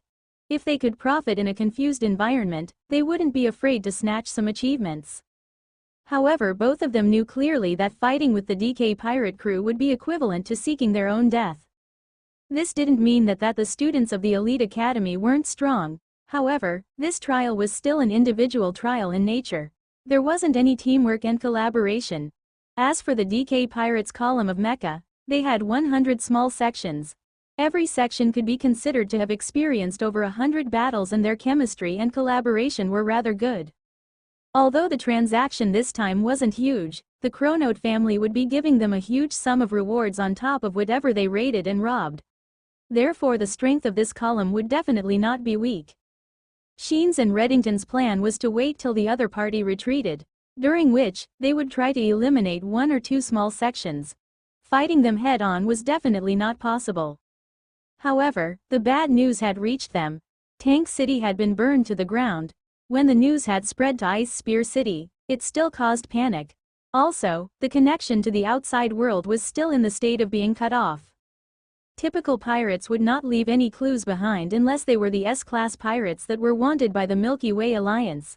If they could profit in a confused environment, they wouldn't be afraid to snatch some achievements. However, both of them knew clearly that fighting with the DK pirate crew would be equivalent to seeking their own death. This didn't mean that the students of the elite academy weren't strong. However, this trial was still an individual trial in nature. There wasn't any teamwork and collaboration. As for the DK Pirates column of mecha, they had 100 small sections. Every section could be considered to have experienced over 100 battles, and their chemistry and collaboration were rather good. Although the transaction this time wasn't huge, the Chronote family would be giving them a huge sum of rewards on top of whatever they raided and robbed. Therefore, the strength of this column would definitely not be weak. Sheen's and Reddington's plan was to wait till the other party retreated, during which they would try to eliminate one or two small sections. Fighting them head-on was definitely not possible. However, the bad news had reached them. Tank City had been burned to the ground. When the news had spread to Ice Spear City, it still caused panic. Also, the connection to the outside world was still in the state of being cut off. Typical pirates would not leave any clues behind unless they were the S-class pirates that were wanted by the Milky Way Alliance.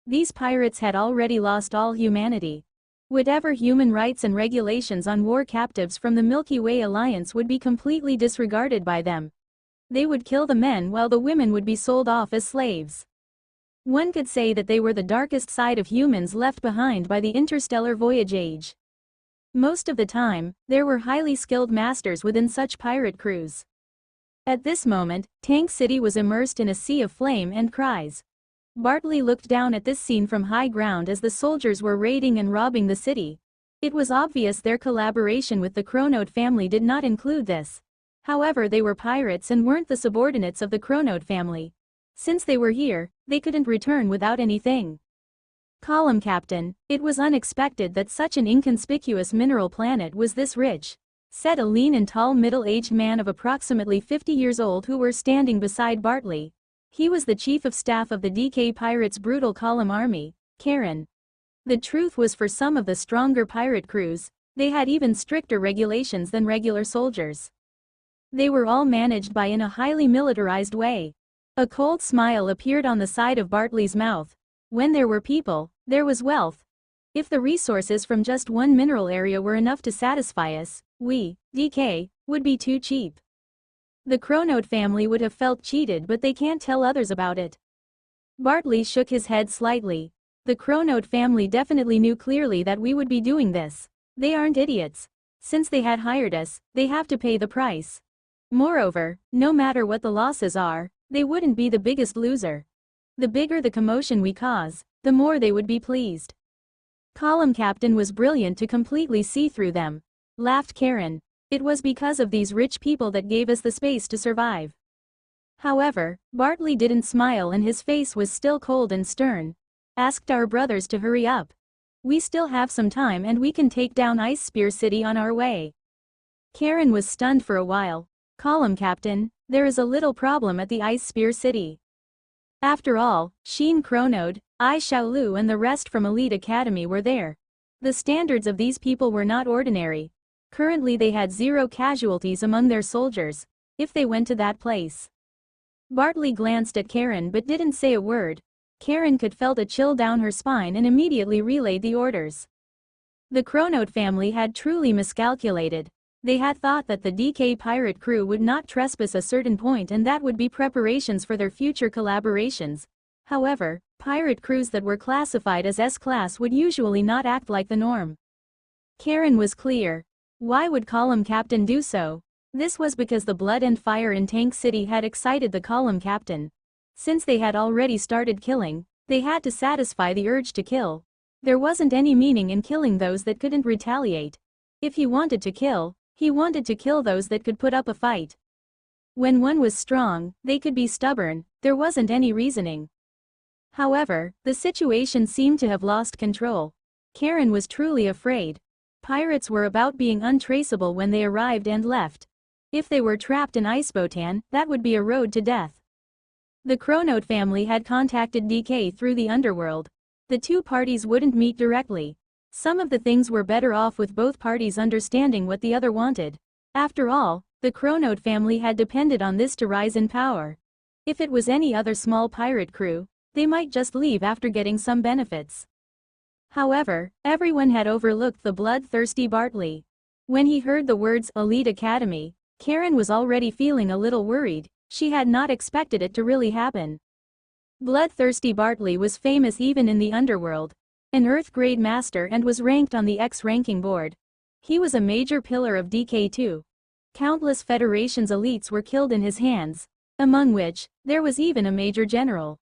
These pirates had already lost all humanity. Whatever human rights and regulations on war captives from the Milky Way Alliance would be completely disregarded by them. They would kill the men while the women would be sold off as slaves. One could say that they were the darkest side of humans left behind by the interstellar voyage age. Most of the time, there were highly skilled masters within such pirate crews. At this moment, Tank City was immersed in a sea of flame and cries. Bartley looked down at this scene from high ground as the soldiers were raiding and robbing the city. It was obvious their collaboration with the Chronote family did not include this. However, they were pirates and weren't the subordinates of the Chronote family. Since they were here, they couldn't return without anything. Column Captain, it was unexpected that such an inconspicuous mineral planet was this rich, said a lean and tall middle-aged man of approximately 50 years old who were standing beside Bartley. He was the chief of staff of the DK Pirates' brutal column army, Karen. The truth was, for some of the stronger pirate crews, they had even stricter regulations than regular soldiers. They were all managed by in a highly militarized way. A cold smile appeared on the side of Bartley's mouth. When there were people, there was wealth. If the resources from just one mineral area were enough to satisfy us, we, DK, would be too cheap. The Chronote family would have felt cheated, but they can't tell others about it. Bartley shook his head slightly. The Chronote family definitely knew clearly that we would be doing this. They aren't idiots. Since they had hired us, they have to pay the price. Moreover, no matter what the losses are, they wouldn't be the biggest loser. The bigger the commotion we cause, the more they would be pleased. Column Captain was brilliant to completely see through them, laughed Karen. It was because of these rich people that gave us the space to survive. However, Bartley didn't smile and his face was still cold and stern. Asked our brothers to hurry up. We still have some time and we can take down Ice Spear City on our way. Karen was stunned for a while. Column Captain, there is a little problem at the Ice Spear City. After all, Sheen Chronode, I Xiaolu and the rest from Elite Academy were there. The standards of these people were not ordinary. Currently they had 0 casualties among their soldiers, if they went to that place. Bartley glanced at Karen but didn't say a word. Karen could felt a chill down her spine and immediately relayed the orders. The Chronote family had truly miscalculated. They had thought that the DK pirate crew would not trespass a certain point and that would be preparations for their future collaborations. However, pirate crews that were classified as S-class would usually not act like the norm. Karen was clear. Why would Column Captain do so? This was because the blood and fire in Tank City had excited the Column Captain. Since they had already started killing, they had to satisfy the urge to kill. There wasn't any meaning in killing those that couldn't retaliate. If he wanted to kill, he wanted to kill those that could put up a fight. When one was strong, they could be stubborn, there wasn't any reasoning. However, the situation seemed to have lost control. Karen was truly afraid. Pirates were about being untraceable when they arrived and left. If they were trapped in Icebotan, that would be a road to death. The Chronote family had contacted DK through the underworld. The two parties wouldn't meet directly. Some of the things were better off with both parties understanding what the other wanted. After all, the Chronote family had depended on this to rise in power. If it was any other small pirate crew, they might just leave after getting some benefits. However, everyone had overlooked the bloodthirsty Bartley. When he heard the words Elite Academy, Karen was already feeling a little worried. She had not expected it to really happen. Bloodthirsty Bartley was famous even in the underworld. An Earth-grade master and was ranked on the X-ranking board. He was a major pillar of DK2. Countless Federation's elites were killed in his hands, among which, there was even a major general.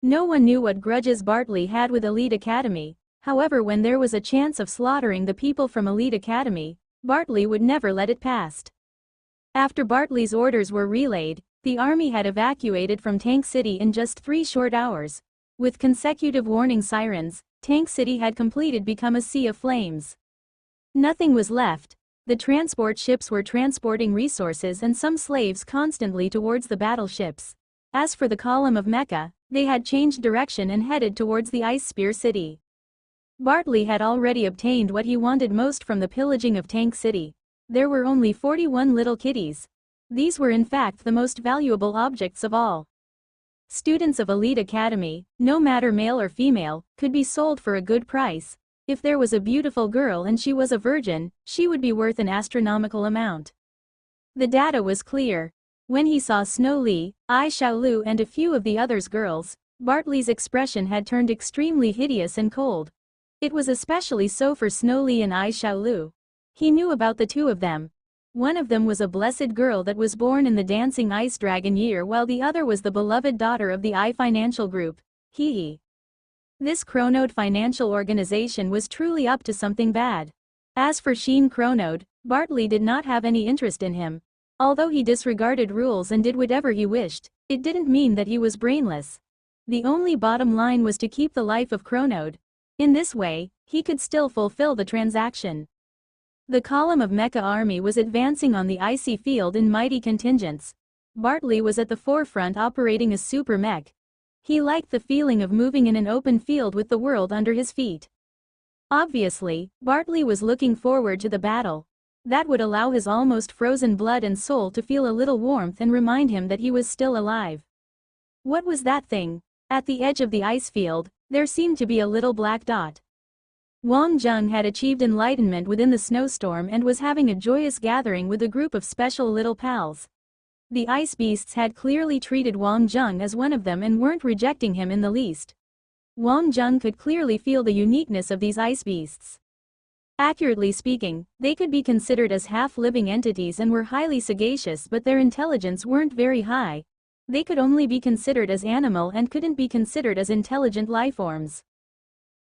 No one knew what grudges Bartley had with Elite Academy, however when there was a chance of slaughtering the people from Elite Academy, Bartley would never let it pass. After Bartley's orders were relayed, the army had evacuated from Tank City in just 3 short hours. With consecutive warning sirens, Tank City had completed become a sea of flames. Nothing was left. The transport ships were transporting resources and some slaves constantly towards the battleships. As for the column of mecha, they had changed direction and headed towards the Ice Spear City. Bartley had already obtained what he wanted most from the pillaging of Tank City. There were only 41 little kitties. These were in fact the most valuable objects of all. Students of Elite Academy, no matter male or female, could be sold for a good price. If there was a beautiful girl and she was a virgin, she would be worth an astronomical amount. The data was clear. When he saw Snow Lee, Ai Xiaolu and a few of the others' girls, Bartley's expression had turned extremely hideous and cold. It was especially so for Snow Lee and Ai Xiaolu. He knew about the two of them. One of them was a blessed girl that was born in the Dancing Ice Dragon year while the other was the beloved daughter of the I Financial Group. Hee. This Chronode financial organization was truly up to something bad. As for Sheen Chronode, Bartley did not have any interest in him. Although he disregarded rules and did whatever he wished, it didn't mean that he was brainless. The only bottom line was to keep the life of Chronode. In this way, he could still fulfill the transaction. The column of mecha army was advancing on the icy field in mighty contingents. Bartley was at the forefront operating a super mech. He liked the feeling of moving in an open field with the world under his feet. Obviously, Bartley was looking forward to the battle. That would allow his almost frozen blood and soul to feel a little warmth and remind him that he was still alive. What was that thing? At the edge of the ice field, there seemed to be a little black dot. Wang Zheng had achieved enlightenment within the snowstorm and was having a joyous gathering with a group of special little pals. The ice beasts had clearly treated Wang Zheng as one of them and weren't rejecting him in the least. Wang Zheng could clearly feel the uniqueness of these ice beasts. Accurately speaking, they could be considered as half-living entities and were highly sagacious, but their intelligence weren't very high. They could only be considered as animal and couldn't be considered as intelligent lifeforms.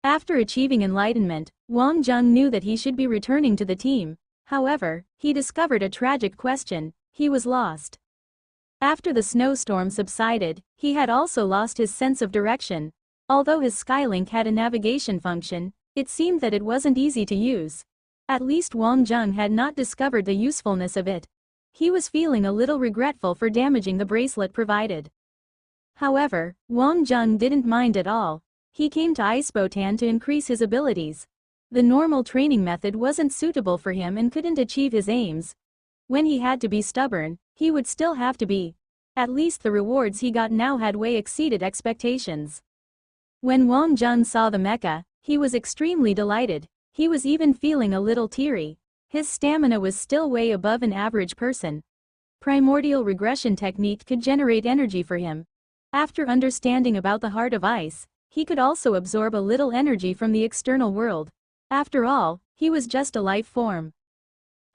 After achieving enlightenment, Wang Zheng knew that he should be returning to the team. However, he discovered a tragic question: he was lost. After the snowstorm subsided, he had also lost his sense of direction. Although his Skylink had a navigation function, it seemed that it wasn't easy to use. At least Wang Zheng had not discovered the usefulness of it. He was feeling a little regretful for damaging the bracelet provided. However, Wang Zheng didn't mind at all. He came to Icebotan to increase his abilities. The normal training method wasn't suitable for him and couldn't achieve his aims. When he had to be stubborn, he would still have to be. At least the rewards he got now had way exceeded expectations. When Wang Zheng saw the mecha, he was extremely delighted. He was even feeling a little teary. His stamina was still way above an average person. Primordial regression technique could generate energy for him. After understanding about the heart of ice, he could also absorb a little energy from the external world. After all, he was just a life form.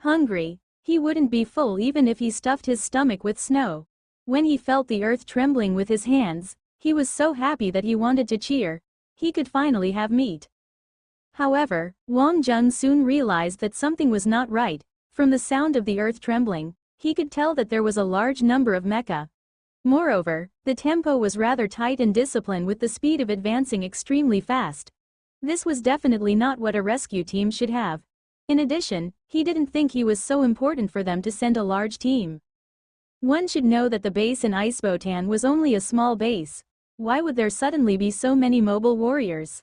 Hungry, he wouldn't be full even if he stuffed his stomach with snow. When he felt the earth trembling with his hands, he was so happy that he wanted to cheer. He could finally have meat. However, Wang Zheng soon realized that something was not right. From the sound of the earth trembling, he could tell that there was a large number of mecha. Moreover, the tempo was rather tight and disciplined with the speed of advancing extremely fast. This was definitely not what a rescue team should have. In addition, he didn't think he was so important for them to send a large team. One should know that the base in Icebotan was only a small base. Why would there suddenly be so many mobile warriors?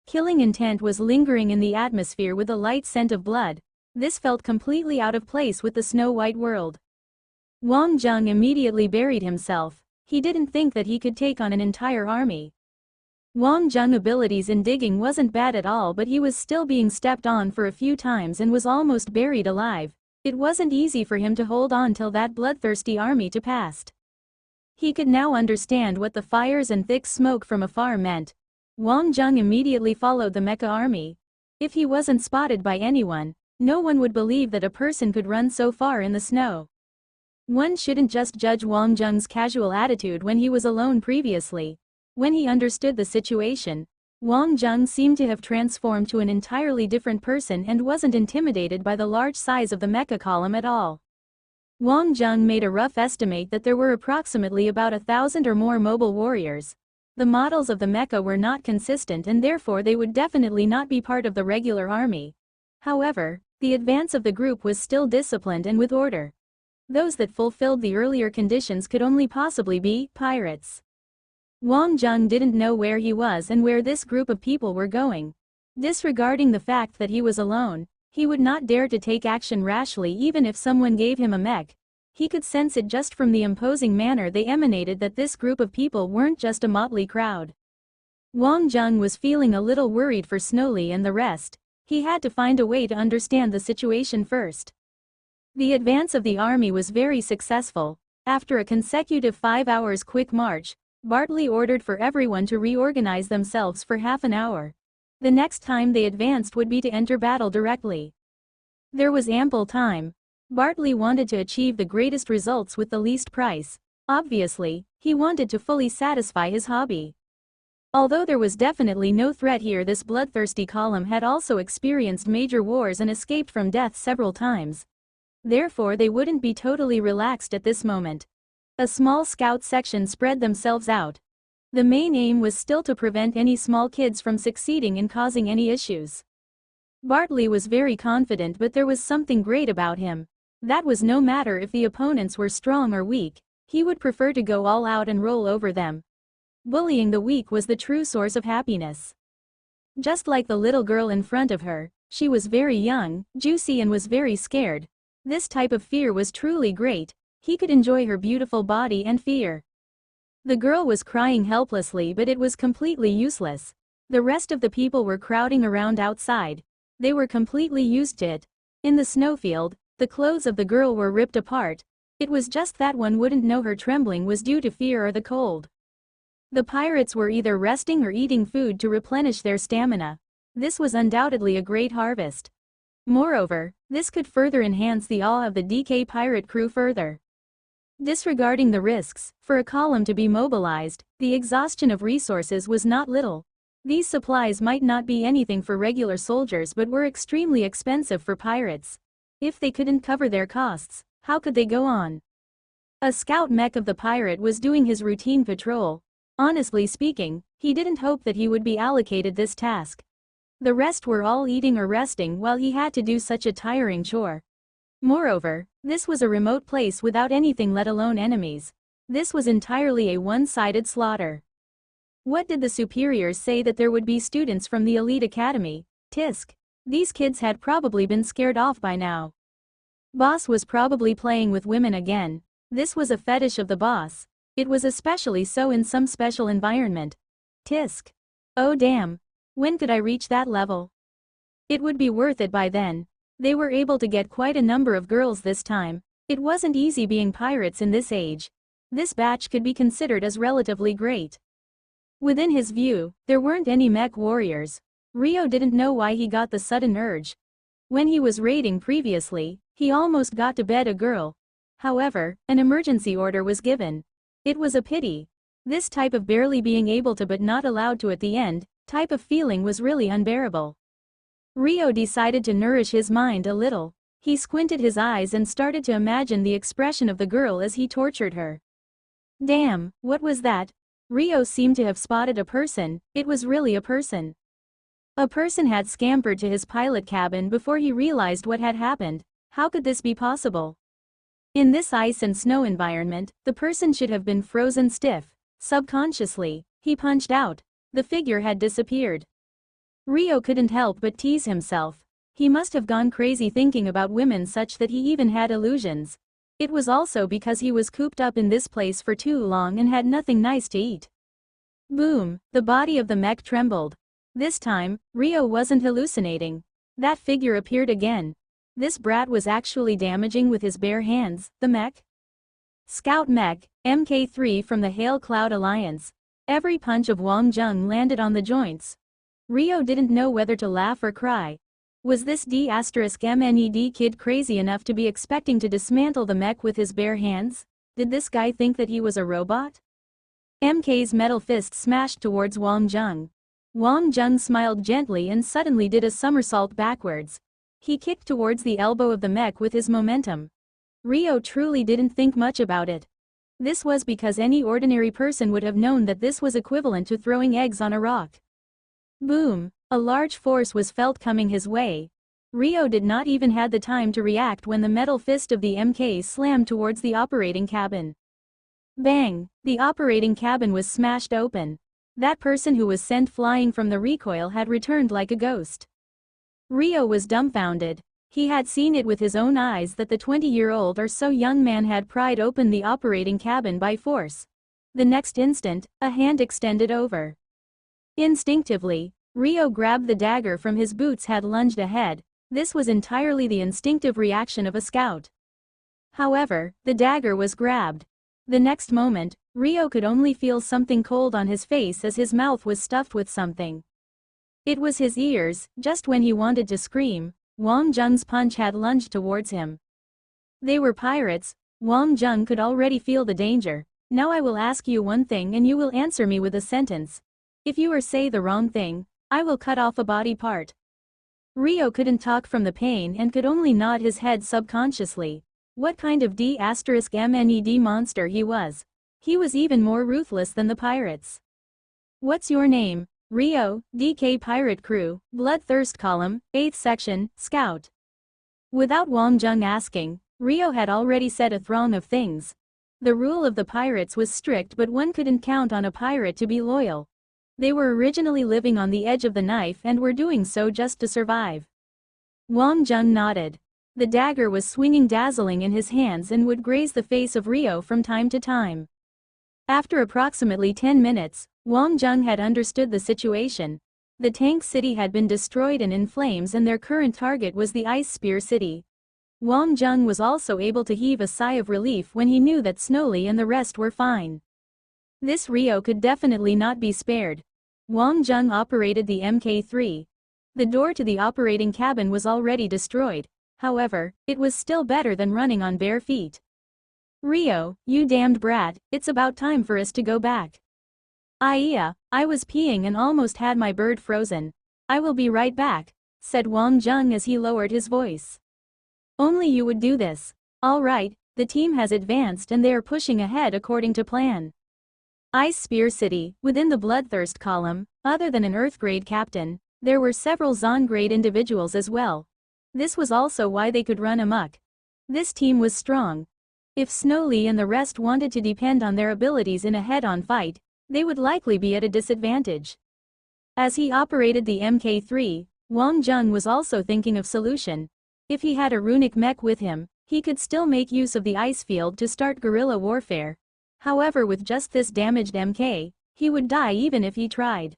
Killing intent was lingering in the atmosphere with a light scent of blood. This felt completely out of place with the snow-white world. Wang Zheng immediately buried himself. He didn't think that he could take on an entire army. Wang Jung's abilities in digging wasn't bad at all, but he was still being stepped on for a few times and was almost buried alive. It wasn't easy for him to hold on till that bloodthirsty army to passed. He could now understand what the fires and thick smoke from afar meant. Wang Jung immediately followed the mecha army. If he wasn't spotted by anyone, no one would believe that a person could run so far in the snow. One shouldn't just judge Wang Jung's casual attitude when he was alone previously. When he understood the situation, Wang Jung seemed to have transformed to an entirely different person and wasn't intimidated by the large size of the mecha column at all. Wang Jung made a rough estimate that there were approximately about 1,000 or more mobile warriors. The models of the mecha were not consistent and therefore they would definitely not be part of the regular army. However, the advance of the group was still disciplined and with order. Those that fulfilled the earlier conditions could only possibly be pirates. Wang Jung didn't know where he was and where this group of people were going. Disregarding the fact that he was alone, he would not dare to take action rashly even if someone gave him a mech. He could sense it just from the imposing manner they emanated that this group of people weren't just a motley crowd. Wang Jung was feeling a little worried for Snowly and the rest. He had to find a way to understand the situation first. The advance of the army was very successful. After a consecutive 5 hours quick march, Bartley ordered for everyone to reorganize themselves for half an hour. The next time they advanced would be to enter battle directly. There was ample time. Bartley wanted to achieve the greatest results with the least price. Obviously, he wanted to fully satisfy his hobby. Although there was definitely no threat here, this bloodthirsty column had also experienced major wars and escaped from death several times. Therefore they wouldn't be totally relaxed at this moment. A small scout section spread themselves out. The main aim was still to prevent any small kids from succeeding in causing any issues. Bartley was very confident, but there was something great about him. That was no matter if the opponents were strong or weak, he would prefer to go all out and roll over them. Bullying the weak was the true source of happiness. Just like the little girl in front of her, she was very young, juicy and was very scared. This type of fear was truly great. He could enjoy her beautiful body and fear. The girl was crying helplessly, but it was completely useless. The rest of the people were crowding around outside. They were completely used to it. In the snowfield, the clothes of the girl were ripped apart. It was just that one wouldn't know her trembling was due to fear or the cold. The pirates were either resting or eating food to replenish their stamina. This was undoubtedly a great harvest. Moreover, this could further enhance the awe of the DK pirate crew further. Disregarding the risks, for a column to be mobilized, the exhaustion of resources was not little. These supplies might not be anything for regular soldiers but were extremely expensive for pirates. If they couldn't cover their costs, how could they go on? A scout mech of the pirate was doing his routine patrol. Honestly speaking, he didn't hope that he would be allocated this task. The rest were all eating or resting while he had to do such a tiring chore. Moreover, this was a remote place without anything, let alone enemies. This was entirely a one-sided slaughter. What did the superiors say that there would be students from the elite academy? Tisk. These kids had probably been scared off by now. Boss was probably playing with women again. This was a fetish of the boss. It was especially so in some special environment. Tisk. Oh damn. When could I reach that level? It would be worth it by then. They were able to get quite a number of girls this time. It wasn't easy being pirates in this age. This batch could be considered as relatively great. Within his view, there weren't any mech warriors. Rio didn't know why he got the sudden urge. When he was raiding previously, he almost got to bed a girl. However, an emergency order was given. It was a pity. This type of barely being able to but not allowed to at the end, type of feeling was really unbearable. Rio decided to nourish his mind a little. He squinted his eyes and started to imagine the expression of the girl as he tortured her. Damn, what was that? Rio seemed to have spotted a person. It was really a person. A person had scampered to his pilot cabin before he realized what had happened. How could this be possible? In this ice and snow environment, the person should have been frozen stiff. Subconsciously, he punched out. The figure had disappeared. Rio couldn't help but tease himself. He must have gone crazy thinking about women such that he even had illusions. It was also because he was cooped up in this place for too long and had nothing nice to eat. Boom, the body of the mech trembled. This time, Rio wasn't hallucinating. That figure appeared again. This brat was actually damaging with his bare hands, the mech. Scout Mech, Mk3 from the Hail Cloud Alliance. Every punch of Wang Zheng landed on the joints. Rio didn't know whether to laugh or cry. Was this D*MNED kid crazy enough to be expecting to dismantle the mech with his bare hands? Did this guy think that he was a robot? MK's metal fist smashed towards Wang Zheng. Wang Zheng smiled gently and suddenly did a somersault backwards. He kicked towards the elbow of the mech with his momentum. Rio truly didn't think much about it. This was because any ordinary person would have known that this was equivalent to throwing eggs on a rock. Boom! A large force was felt coming his way. Rio did not even have the time to react when the metal fist of the MK slammed towards the operating cabin. Bang! The operating cabin was smashed open. That person who was sent flying from the recoil had returned like a ghost. Rio was dumbfounded. He had seen it with his own eyes that the 20-year-old or so young man had pried open the operating cabin by force. The next instant, a hand extended over. Instinctively, Rio grabbed the dagger from his boots had lunged ahead. This was entirely the instinctive reaction of a scout. However, the dagger was grabbed. The next moment, Rio could only feel something cold on his face as his mouth was stuffed with something. It was his ears. Just when he wanted to scream, Wang Zheng's punch had lunged towards him. They were pirates. Wang Zheng could already feel the danger. Now I will ask you one thing and you will answer me with a sentence. If you or say the wrong thing, I will cut off a body part. Rio couldn't talk from the pain and could only nod his head subconsciously. What kind of D*MNED monster he was. He was even more ruthless than the pirates. What's your name? Rio, DK Pirate Crew, Bloodthirst Column, 8th Section, Scout. Without Wang Zheng asking, Rio had already said a throng of things. The rule of the pirates was strict, but one couldn't count on a pirate to be loyal. They were originally living on the edge of the knife and were doing so just to survive. Wang Zheng nodded. The dagger was swinging dazzling in his hands and would graze the face of Rio from time to time. After approximately 10 minutes, Wang Zheng had understood the situation. The tank city had been destroyed and in flames and their current target was the Ice Spear City. Wang Zheng was also able to heave a sigh of relief when he knew that Snowly and the rest were fine. This Rio could definitely not be spared. Wang Zheng operated the Mk3. The door to the operating cabin was already destroyed. However, it was still better than running on bare feet. Rio, you damned brat, it's about time for us to go back. I was peeing and almost had my bird frozen. I will be right back, said Wang Zheng as he lowered his voice. Only you would do this. All right, the team has advanced and they are pushing ahead according to plan. Ice Spear City, within the Bloodthirst column, other than an Earth-grade captain, there were several Zon-grade individuals as well. This was also why they could run amok. This team was strong. If Snowly and the rest wanted to depend on their abilities in a head-on fight, they would likely be at a disadvantage. As he operated the Mk3, Wang Zheng was also thinking of solution. If he had a runic mech with him, he could still make use of the ice field to start guerrilla warfare. However, with just this damaged Mk, he would die even if he tried.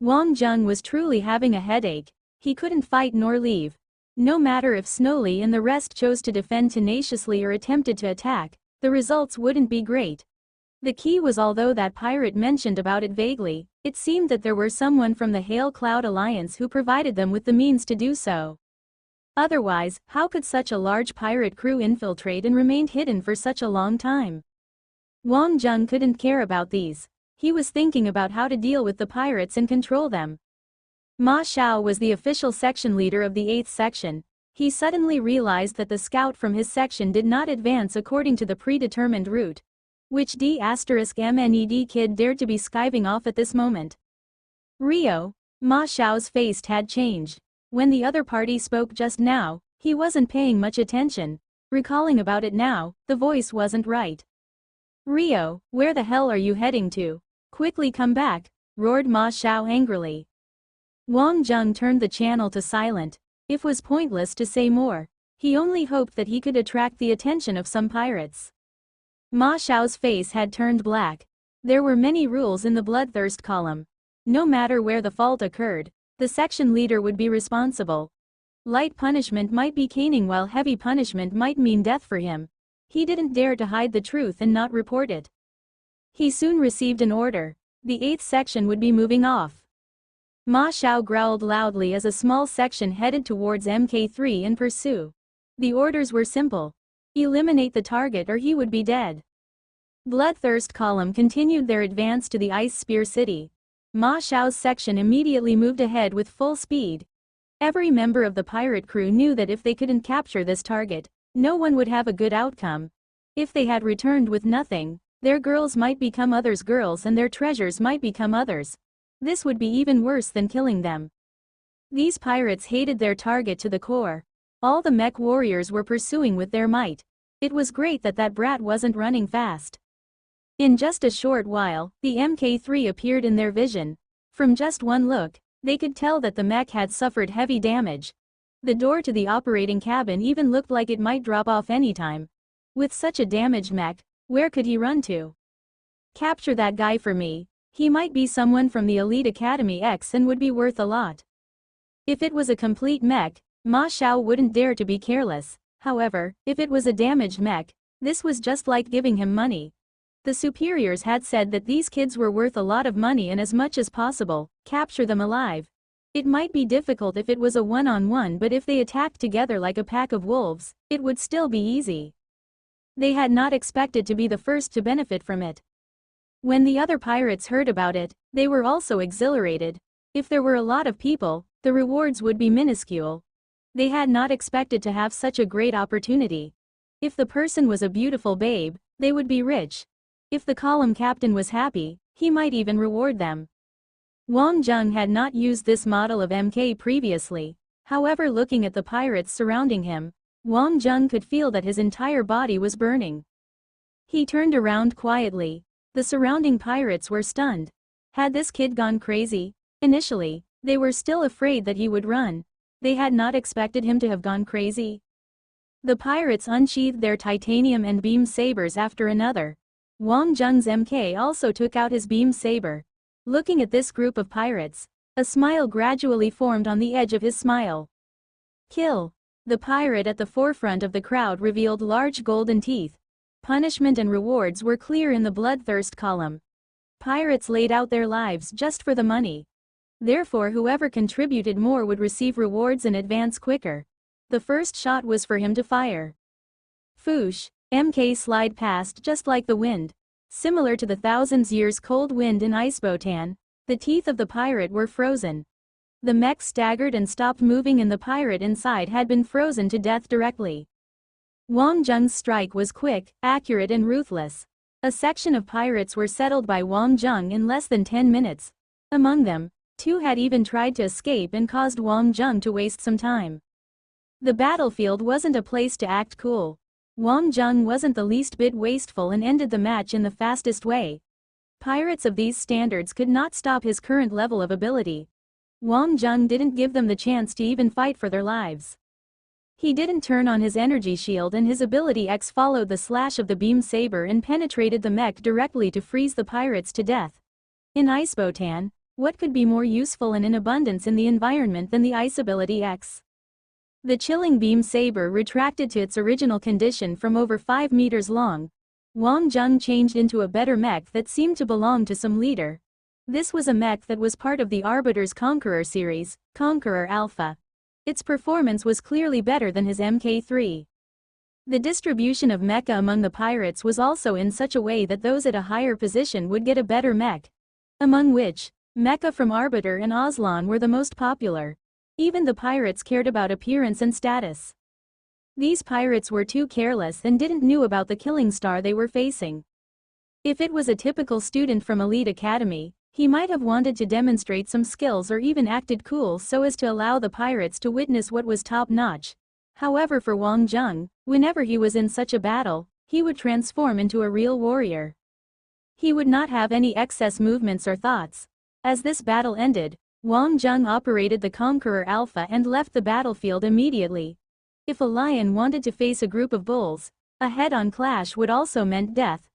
Wang Zheng was truly having a headache. He couldn't fight nor leave. No matter if Snowly and the rest chose to defend tenaciously or attempted to attack, the results wouldn't be great. The key was, although that pirate mentioned about it vaguely, it seemed that there were someone from the Hail Cloud Alliance who provided them with the means to do so. Otherwise, how could such a large pirate crew infiltrate and remain hidden for such a long time? Wang Zheng couldn't care about these. He was thinking about how to deal with the pirates and control them. Ma Xiao was the official section leader of the 8th section. He suddenly realized that the scout from his section did not advance according to the predetermined route. Which D*MNED kid dared to be skiving off at this moment? Rio. Ma Xiao's face had changed. When the other party spoke just now, he wasn't paying much attention. Recalling about it now, the voice wasn't right. Rio, where the hell are you heading to? Quickly come back, roared Ma Xiao angrily. Wang Zheng turned the channel to silent. It was pointless to say more. He only hoped that he could attract the attention of some pirates. Ma Xiao's face had turned black. There were many rules in the bloodthirst column. No matter where the fault occurred, the section leader would be responsible. Light punishment might be caning while heavy punishment might mean death for him. He didn't dare to hide the truth and not report it. He soon received an order. The 8th section would be moving off. Ma Xiao growled loudly as a small section headed towards MK3 in pursuit. The orders were simple. Eliminate the target or he would be dead. Bloodthirst column continued their advance to the Ice Spear City. Ma Xiao's section immediately moved ahead with full speed. Every member of the pirate crew knew that if they couldn't capture this target, no one would have a good outcome. If they had returned with nothing, their girls might become others' girls and their treasures might become others. This would be even worse than killing them. These pirates hated their target to the core. All the mech warriors were pursuing with their might. It was great that that brat wasn't running fast. In just a short while, the MK3 appeared in their vision. From just one look, they could tell that the mech had suffered heavy damage. The door to the operating cabin even looked like it might drop off anytime. With such a damaged mech, where could he run to? Capture that guy for me. He might be someone from the Elite Academy X and would be worth a lot. If it was a complete mech, Ma Xiao wouldn't dare to be careless. However, if it was a damaged mech, this was just like giving him money. The superiors had said that these kids were worth a lot of money and as much as possible, capture them alive. It might be difficult if it was a one-on-one, but if they attacked together like a pack of wolves, it would still be easy. They had not expected to be the first to benefit from it. When the other pirates heard about it, they were also exhilarated. If there were a lot of people, the rewards would be minuscule. They had not expected to have such a great opportunity. If the person was a beautiful babe, they would be rich. If the column captain was happy, he might even reward them. Wang Zheng had not used this model of MK previously. However, looking at the pirates surrounding him, Wang Zheng could feel that his entire body was burning. He turned around quietly. The surrounding pirates were stunned. Had this kid gone crazy? Initially, they were still afraid that he would run. They had not expected him to have gone crazy. The pirates unsheathed their titanium and beam sabers after another. Wang Zheng's MK also took out his beam saber. Looking at this group of pirates, a smile gradually formed on the edge of his smile. Kill. The pirate at the forefront of the crowd revealed large golden teeth. Punishment and rewards were clear in the bloodthirst column. Pirates laid out their lives just for the money. Therefore, whoever contributed more would receive rewards and advance quicker. The first shot was for him to fire. Foosh. MK slide past just like the wind. Similar to the thousands years cold wind in Icebotan, the teeth of the pirate were frozen. The mech staggered and stopped moving and the pirate inside had been frozen to death directly. Wang Zheng's strike was quick, accurate and ruthless. A section of pirates were settled by Wang Zheng in less than 10 minutes. Among them, 2 had even tried to escape and caused Wang Zheng to waste some time. The battlefield wasn't a place to act cool. Wang Zheng wasn't the least bit wasteful and ended the match in the fastest way. Pirates of these standards could not stop his current level of ability. Wang Zheng didn't give them the chance to even fight for their lives. He didn't turn on his energy shield and his ability X followed the slash of the beam saber and penetrated the mech directly to freeze the pirates to death. In Icebotan, what could be more useful and in abundance in the environment than the ice ability X? The chilling beam saber retracted to its original condition from over 5 meters long. Wang Zheng changed into a better mech that seemed to belong to some leader. This was a mech that was part of the Arbiter's Conqueror series, Conqueror Alpha. Its performance was clearly better than his MK3. The distribution of mecha among the pirates was also in such a way that those at a higher position would get a better mech. Among which, mecha from Arbiter and Aslan were the most popular. Even the pirates cared about appearance and status. These pirates were too careless and didn't knew about the killing star they were facing. If it was a typical student from Elite Academy, he might have wanted to demonstrate some skills or even acted cool so as to allow the pirates to witness what was top-notch. However, for Wang Zheng, whenever he was in such a battle, he would transform into a real warrior. He would not have any excess movements or thoughts. As this battle ended, Wang Zheng operated the Conqueror Alpha and left the battlefield immediately. If a lion wanted to face a group of bulls, a head-on clash would also meant death.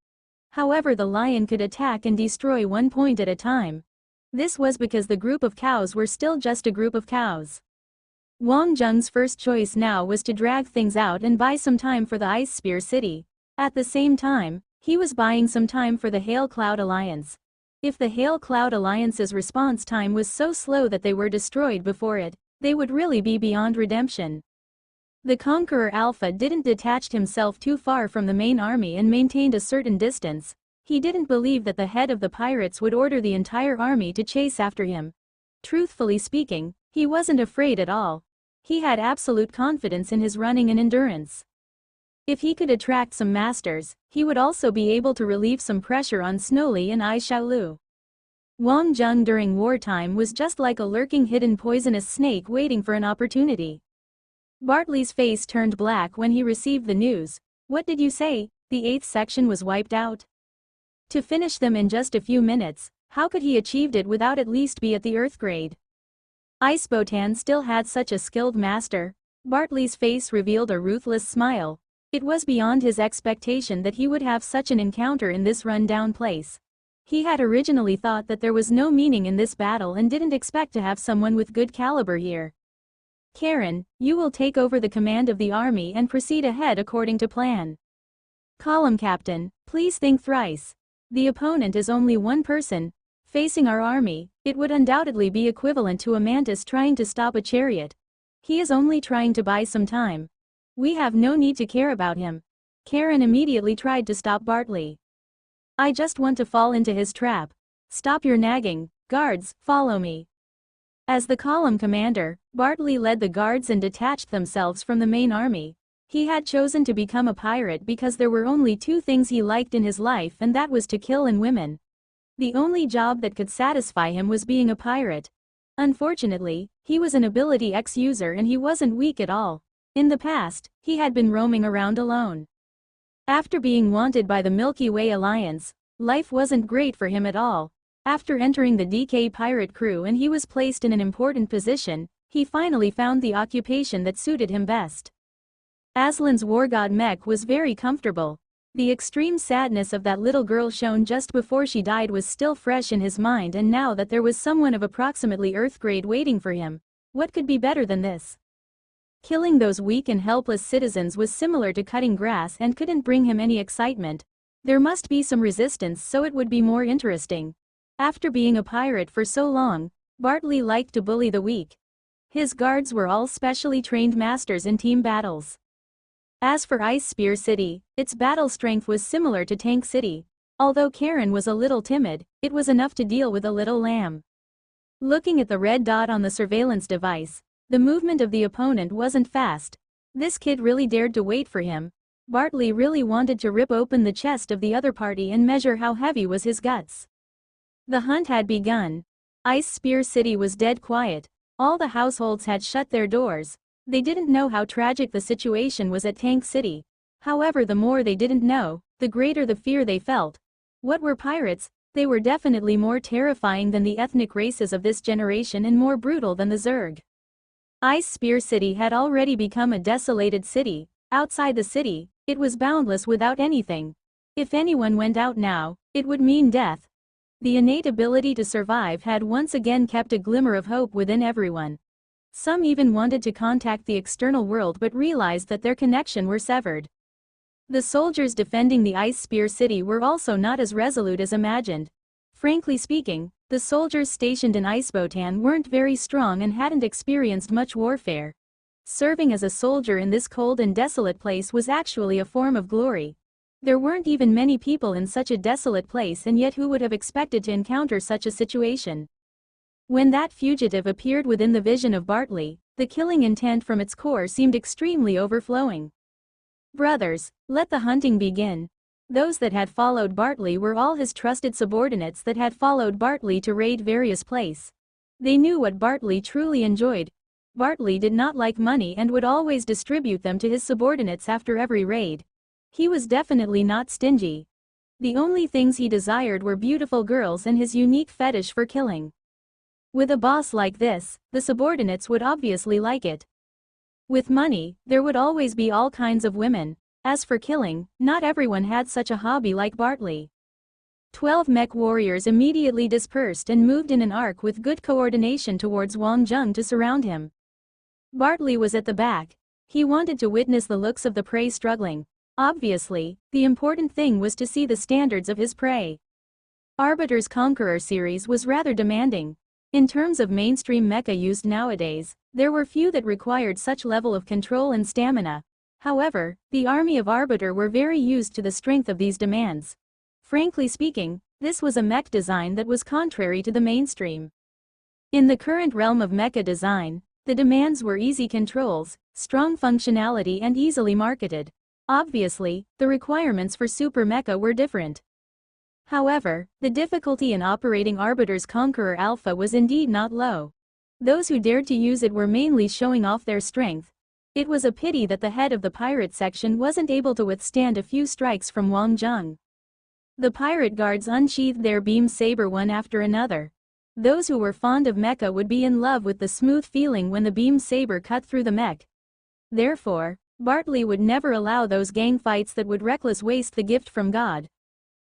However, the lion could attack and destroy one point at a time. This was because the group of cows were still just a group of cows. Wang Zheng's first choice now was to drag things out and buy some time for the Ice Spear City. At the same time, he was buying some time for the Hail Cloud Alliance. If the Hail Cloud Alliance's response time was so slow that they were destroyed before it, they would really be beyond redemption. The Conqueror Alpha didn't detach himself too far from the main army and maintained a certain distance. He didn't believe that the head of the pirates would order the entire army to chase after him. Truthfully speaking, he wasn't afraid at all. He had absolute confidence in his running and endurance. If he could attract some masters, he would also be able to relieve some pressure on Snowli and Ai Xiaolu. Wang Zheng during wartime was just like a lurking hidden poisonous snake waiting for an opportunity. Bartley's face turned black when he received the news. What did you say? The 8th section was wiped out? To finish them in just a few minutes, how could he achieved it without at least be at the Earth grade? Ice Botan still had such a skilled master. Bartley's face revealed a ruthless smile. It was beyond his expectation that he would have such an encounter in this run-down place. He had originally thought that there was no meaning in this battle and didn't expect to have someone with good caliber here. Karen, you will take over the command of the army and proceed ahead according to plan. Column Captain, please think thrice. The opponent is only one person. Facing our army, it would undoubtedly be equivalent to a mantis trying to stop a chariot. He is only trying to buy some time. We have no need to care about him. Karen immediately tried to stop Bartley. I just want to fall into his trap. Stop your nagging. Guards, follow me. As the column commander, Bartley led the guards and detached themselves from the main army. He had chosen to become a pirate because there were only two things he liked in his life, and that was to kill and women. The only job that could satisfy him was being a pirate. Unfortunately, he was an Ability X user and he wasn't weak at all. In the past, he had been roaming around alone. After being wanted by the Milky Way Alliance, life wasn't great for him at all. After entering the DK pirate crew and he was placed in an important position, he finally found the occupation that suited him best. Aslan's war god mech was very comfortable. The extreme sadness of that little girl shown just before she died was still fresh in his mind, and now that there was someone of approximately Earth grade waiting for him, what could be better than this? Killing those weak and helpless citizens was similar to cutting grass and couldn't bring him any excitement. There must be some resistance so it would be more interesting. After being a pirate for so long, Bartley liked to bully the weak. His guards were all specially trained masters in team battles. As for Ice Spear City, its battle strength was similar to Tank City. Although Karen was a little timid, it was enough to deal with a little lamb. Looking at the red dot on the surveillance device, the movement of the opponent wasn't fast. This kid really dared to wait for him. Bartley really wanted to rip open the chest of the other party and measure how heavy was his guts. The hunt had begun. Ice Spear City was dead quiet. All the households had shut their doors. They didn't know how tragic the situation was at Tank City. However, the more they didn't know, the greater the fear they felt. What were pirates? They were definitely more terrifying than the ethnic races of this generation and more brutal than the Zerg. Ice Spear City had already become a desolated city. Outside the city, it was boundless without anything. If anyone went out now, it would mean death. The innate ability to survive had once again kept a glimmer of hope within everyone. Some even wanted to contact the external world but realized that their connection were severed. The soldiers defending the Ice Spear City were also not as resolute as imagined. Frankly speaking, the soldiers stationed in Ice Botan weren't very strong and hadn't experienced much warfare. Serving as a soldier in this cold and desolate place was actually a form of glory. There weren't even many people in such a desolate place, and yet who would have expected to encounter such a situation? When that fugitive appeared within the vision of Bartley, the killing intent from its core seemed extremely overflowing. Brothers, let the hunting begin. Those that had followed Bartley were all his trusted subordinates that had followed Bartley to raid various places. They knew what Bartley truly enjoyed. Bartley did not like money and would always distribute them to his subordinates after every raid. He was definitely not stingy. The only things he desired were beautiful girls and his unique fetish for killing. With a boss like this, the subordinates would obviously like it. With money, there would always be all kinds of women. As for killing, not everyone had such a hobby like Bartley. 12 mech warriors immediately dispersed and moved in an arc with good coordination towards Wang Zheng to surround him. Bartley was at the back. He wanted to witness the looks of the prey struggling. Obviously, the important thing was to see the standards of his prey. Arbiter's Conqueror series was rather demanding. In terms of mainstream mecha used nowadays, there were few that required such level of control and stamina. However, the army of Arbiter were very used to the strength of these demands. Frankly speaking, this was a mech design that was contrary to the mainstream. In the current realm of mecha design, the demands were easy controls, strong functionality and easily marketed. Obviously, the requirements for super mecha were different. However, the difficulty in operating Arbiter's Conqueror Alpha was indeed not low. Those who dared to use it were mainly showing off their strength. It was a pity that the head of the pirate section wasn't able to withstand a few strikes from Wang Zheng. The pirate guards unsheathed their beam saber one after another. Those who were fond of mecha would be in love with the smooth feeling when the beam saber cut through the mech. Therefore, Bartley would never allow those gang fights that would reckless waste the gift from God.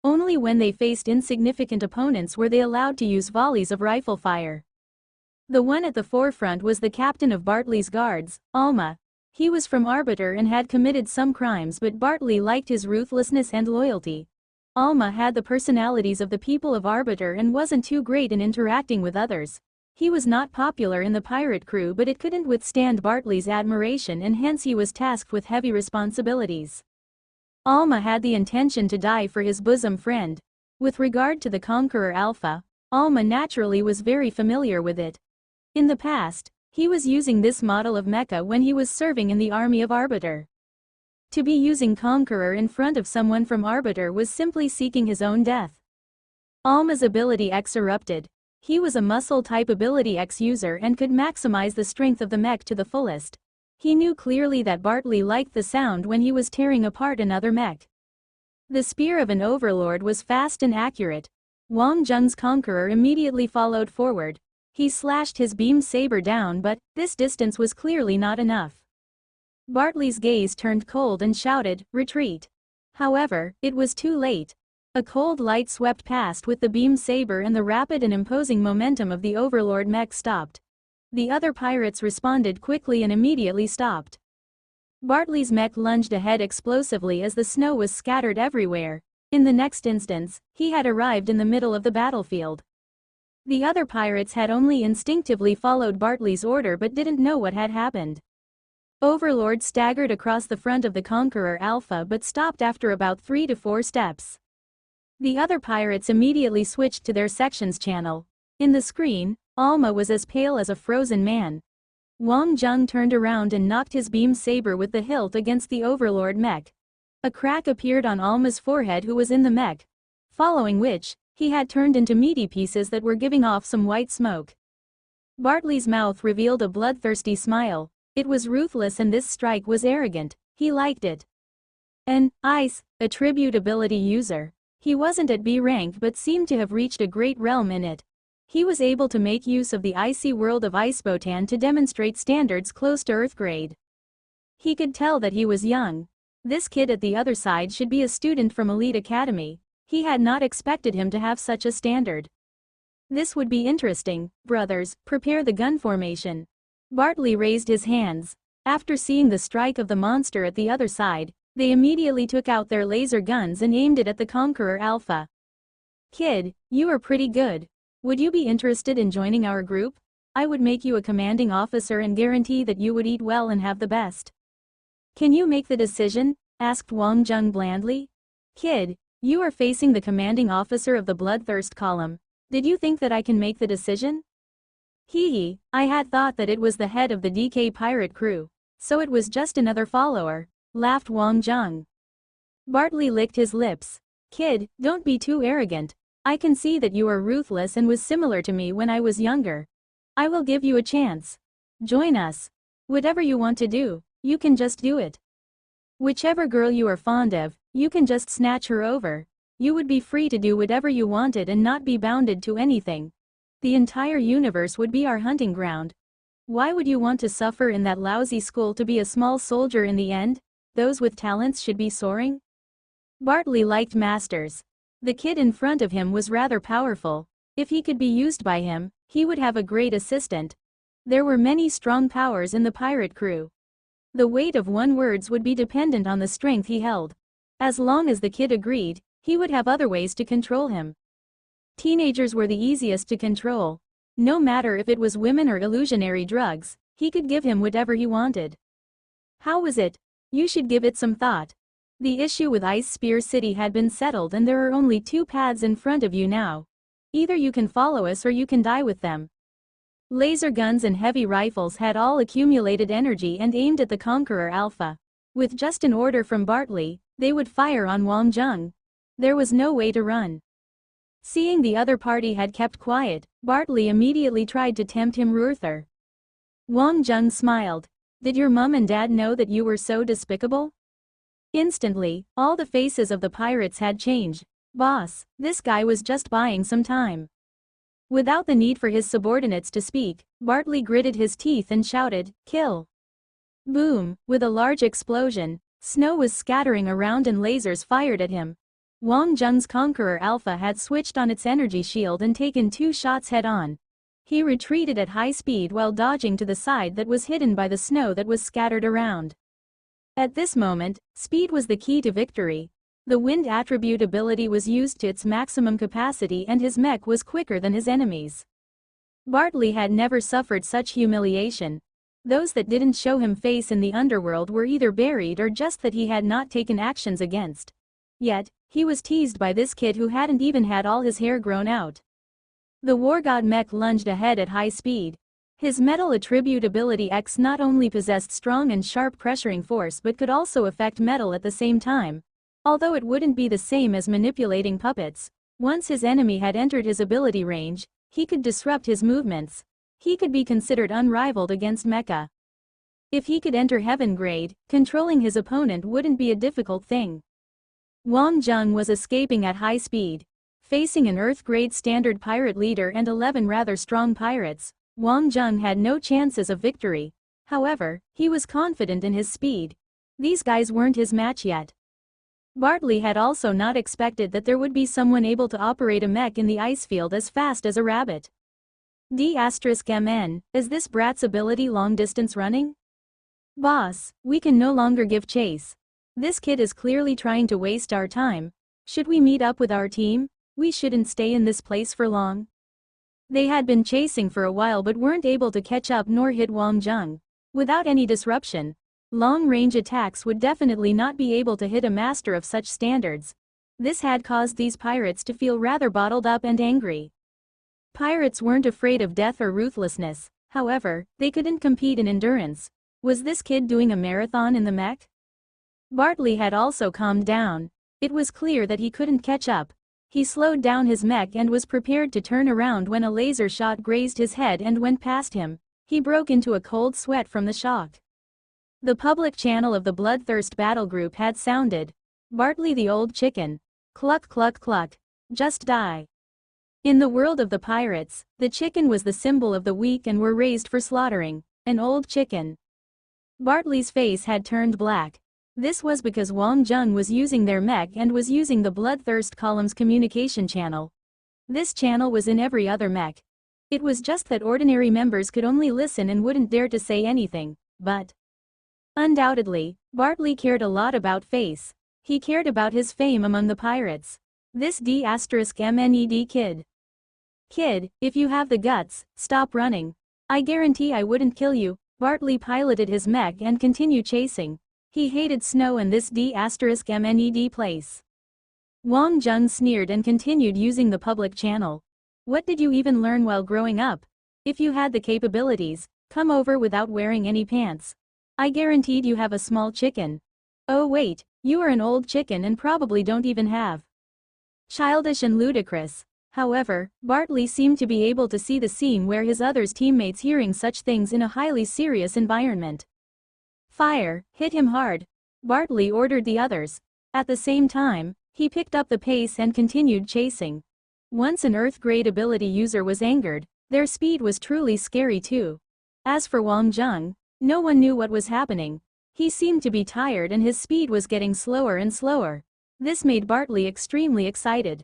Only when they faced insignificant opponents were they allowed to use volleys of rifle fire. The one at the forefront was the captain of Bartley's guards, Alma. He was from Arbiter and had committed some crimes, but Bartley liked his ruthlessness and loyalty. Alma had the personalities of the people of Arbiter and wasn't too great in interacting with others. He was not popular in the pirate crew, but it couldn't withstand Bartley's admiration and hence he was tasked with heavy responsibilities. Alma had the intention to die for his bosom friend. With regard to the Conqueror Alpha, Alma naturally was very familiar with it. In the past, he was using this model of mecha when he was serving in the army of Arbiter. To be using Conqueror in front of someone from Arbiter was simply seeking his own death. Alma's ability X erupted. He was a muscle-type ability X user and could maximize the strength of the mech to the fullest. He knew clearly that Bartley liked the sound when he was tearing apart another mech. The spear of an overlord was fast and accurate. Wang Zheng's Conqueror immediately followed forward. He slashed his beam saber down, but this distance was clearly not enough. Bartley's gaze turned cold and shouted, "Retreat!" However, it was too late. A cold light swept past with the beam saber and the rapid and imposing momentum of the Overlord mech stopped. The other pirates responded quickly and immediately stopped. Bartley's mech lunged ahead explosively as the snow was scattered everywhere. In the next instance, he had arrived in the middle of the battlefield. The other pirates had only instinctively followed Bartley's order but didn't know what had happened. Overlord staggered across the front of the Conqueror Alpha but stopped after about 3 to 4 steps. The other pirates immediately switched to their section's channel. In the screen, Alma was as pale as a frozen man. Wang Zheng turned around and knocked his beam saber with the hilt against the Overlord mech. A crack appeared on Alma's forehead, who was in the mech. Following which, he had turned into meaty pieces that were giving off some white smoke. Bartley's mouth revealed a bloodthirsty smile. It was ruthless and this strike was arrogant. He liked it. An ice attribute ability user. He wasn't at B rank but seemed to have reached a great realm in it. He was able to make use of the icy world of Icebotan to demonstrate standards close to Earth grade. He could tell that he was young. This kid at the other side should be a student from Elite Academy. He had not expected him to have such a standard. This would be interesting. Brothers, prepare the gun formation. Bartley raised his hands. After seeing the strike of the monster at the other side, they immediately took out their laser guns and aimed it at the Conqueror Alpha. "Kid, you are pretty good. Would you be interested in joining our group? I would make you a commanding officer and guarantee that you would eat well and have the best." "Can you make the decision?" asked Wang Zheng blandly. "Kid, you are facing the commanding officer of the Bloodthirst column. Did you think that I can make the decision?" "Hee, I had thought that it was the head of the DK pirate crew. So it was just another follower," laughed Wang Zheng. Bartley licked his lips. "Kid, don't be too arrogant. I can see that you are ruthless and was similar to me when I was younger. I will give you a chance. Join us. Whatever you want to do, you can just do it. Whichever girl you are fond of, you can just snatch her over. You would be free to do whatever you wanted and not be bounded to anything. The entire universe would be our hunting ground. Why would you want to suffer in that lousy school to be a small soldier in the end? Those with talents should be soaring." Bartley liked masters. The kid in front of him was rather powerful. If he could be used by him, he would have a great assistant. There were many strong powers in the pirate crew. The weight of one words would be dependent on the strength he held. As long as the kid agreed, he would have other ways to control him. Teenagers were the easiest to control. No matter if it was women or illusionary drugs, he could give him whatever he wanted. How was it? You should give it some thought. The issue with Ice Spear City had been settled and there are only two paths in front of you now. Either you can follow us or you can die with them. Laser guns and heavy rifles had all accumulated energy and aimed at the Conqueror Alpha. With just an order from Bartley, they would fire on Wang Zheng. There was no way to run. Seeing the other party had kept quiet, Bartley immediately tried to tempt him further. Wang Zheng smiled. Did your mum and dad know that you were so despicable? Instantly, all the faces of the pirates had changed. Boss, this guy was just buying some time. Without the need for his subordinates to speak, Bartley gritted his teeth and shouted, "Kill!" Boom, with a large explosion, snow was scattering around and lasers fired at him. Wang Zheng's Conqueror Alpha had switched on its energy shield and taken 2 shots head-on. He retreated at high speed while dodging to the side that was hidden by the snow that was scattered around. At this moment, speed was the key to victory. The wind attribute ability was used to its maximum capacity and his mech was quicker than his enemies. Bartley had never suffered such humiliation. Those that didn't show him face in the underworld were either buried or just that he had not taken actions against. Yet, he was teased by this kid who hadn't even had all his hair grown out. The War God mech lunged ahead at high speed. His metal attribute ability X not only possessed strong and sharp pressuring force but could also affect metal at the same time. Although it wouldn't be the same as manipulating puppets, once his enemy had entered his ability range, he could disrupt his movements. He could be considered unrivaled against mecha. If he could enter heaven grade, controlling his opponent wouldn't be a difficult thing. Wang Zheng was escaping at high speed. Facing an Earth-grade standard pirate leader and 11 rather strong pirates, Wang Zheng had no chances of victory. However, he was confident in his speed. These guys weren't his match yet. Bartley had also not expected that there would be someone able to operate a mech in the ice field as fast as a rabbit. D*MN, is this brat's ability long-distance running? Boss, we can no longer give chase. This kid is clearly trying to waste our time. Should we meet up with our team? We shouldn't stay in this place for long. They had been chasing for a while but weren't able to catch up nor hit Wang Zheng. Without any disruption, long-range attacks would definitely not be able to hit a master of such standards. This had caused these pirates to feel rather bottled up and angry. Pirates weren't afraid of death or ruthlessness, however, they couldn't compete in endurance. Was this kid doing a marathon in the mech? Bartley had also calmed down. It was clear that he couldn't catch up. He slowed down his mech and was prepared to turn around when a laser shot grazed his head and went past him. He broke into a cold sweat from the shock. The public channel of the Bloodthirst battle group had sounded. Bartley the old chicken. Cluck cluck cluck. Just die. In the world of the pirates, the chicken was the symbol of the weak and were raised for slaughtering. An old chicken. Bartley's face had turned black. This was because Wang Zheng was using their mech and was using the Bloodthirst column's communication channel. This channel was in every other mech. It was just that ordinary members could only listen and wouldn't dare to say anything, but undoubtedly, Bartley cared a lot about face. He cared about his fame among the pirates. This D*MNED kid. Kid, if you have the guts, stop running. I guarantee I wouldn't kill you. Bartley piloted his mech and continued chasing. He hated snow and this D*MNED place. Wang Zheng sneered and continued using the public channel. What did you even learn while growing up? If you had the capabilities, come over without wearing any pants. I guaranteed you have a small chicken. Oh wait, you are an old chicken and probably don't even have. Childish and ludicrous. However, Bartley seemed to be able to see the scene where his other teammates hearing such things in a highly serious environment. Fire, hit him hard. Bartley ordered the others. At the same time, he picked up the pace and continued chasing. Once an Earth-grade ability user was angered, their speed was truly scary too. As for Wang Zheng, no one knew what was happening. He seemed to be tired and his speed was getting slower and slower. This made Bartley extremely excited.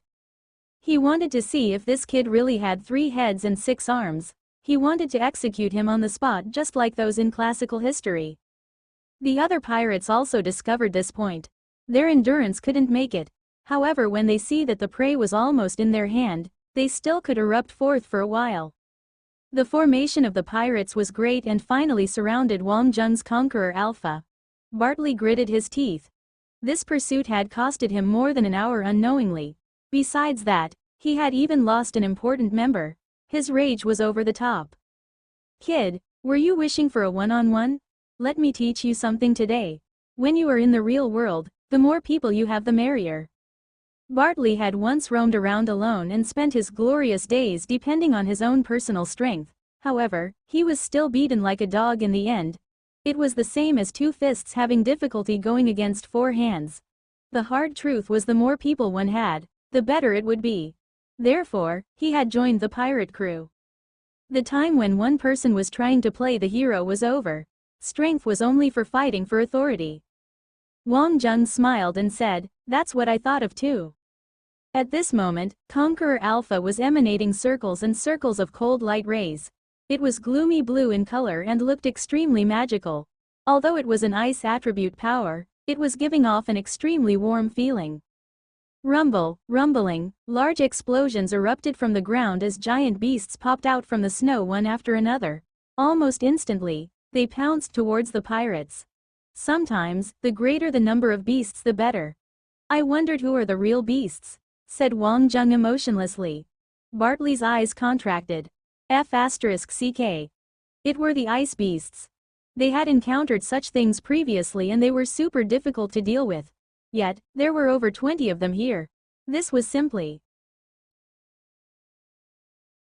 He wanted to see if this kid really had 3 heads and 6 arms. He wanted to execute him on the spot just like those in classical history. The other pirates also discovered this point. Their endurance couldn't make it. However, when they see that the prey was almost in their hand, they still could erupt forth for a while. The formation of the pirates was great and finally surrounded Wang Zheng's conqueror Alpha. Bartley gritted his teeth. This pursuit had costed him more than an hour unknowingly. Besides that, he had even lost an important member. His rage was over the top. Kid, were you wishing for a one-on-one? Let me teach you something today. When you are in the real world, the more people you have the merrier. Bartley had once roamed around alone and spent his glorious days depending on his own personal strength. However, he was still beaten like a dog in the end. It was the same as 2 fists having difficulty going against 4 hands. The hard truth was the more people one had, the better it would be. Therefore, he had joined the pirate crew. The time when one person was trying to play the hero was over. Strength was only for fighting for authority. Wang Zheng smiled and said, "That's what I thought of too." At this moment, Conqueror Alpha was emanating circles and circles of cold light rays. It was gloomy blue in color and looked extremely magical. Although it was an ice attribute power, it was giving off an extremely warm feeling. Rumble, rumbling, large explosions erupted from the ground as giant beasts popped out from the snow one after another. Almost instantly, they pounced towards the pirates. Sometimes, the greater the number of beasts the better. I wondered who are the real beasts, said Wang Zheng emotionlessly. Bartley's eyes contracted. F***ck. It were the ice beasts. They had encountered such things previously and they were super difficult to deal with. Yet, there were over 20 of them here. This was simply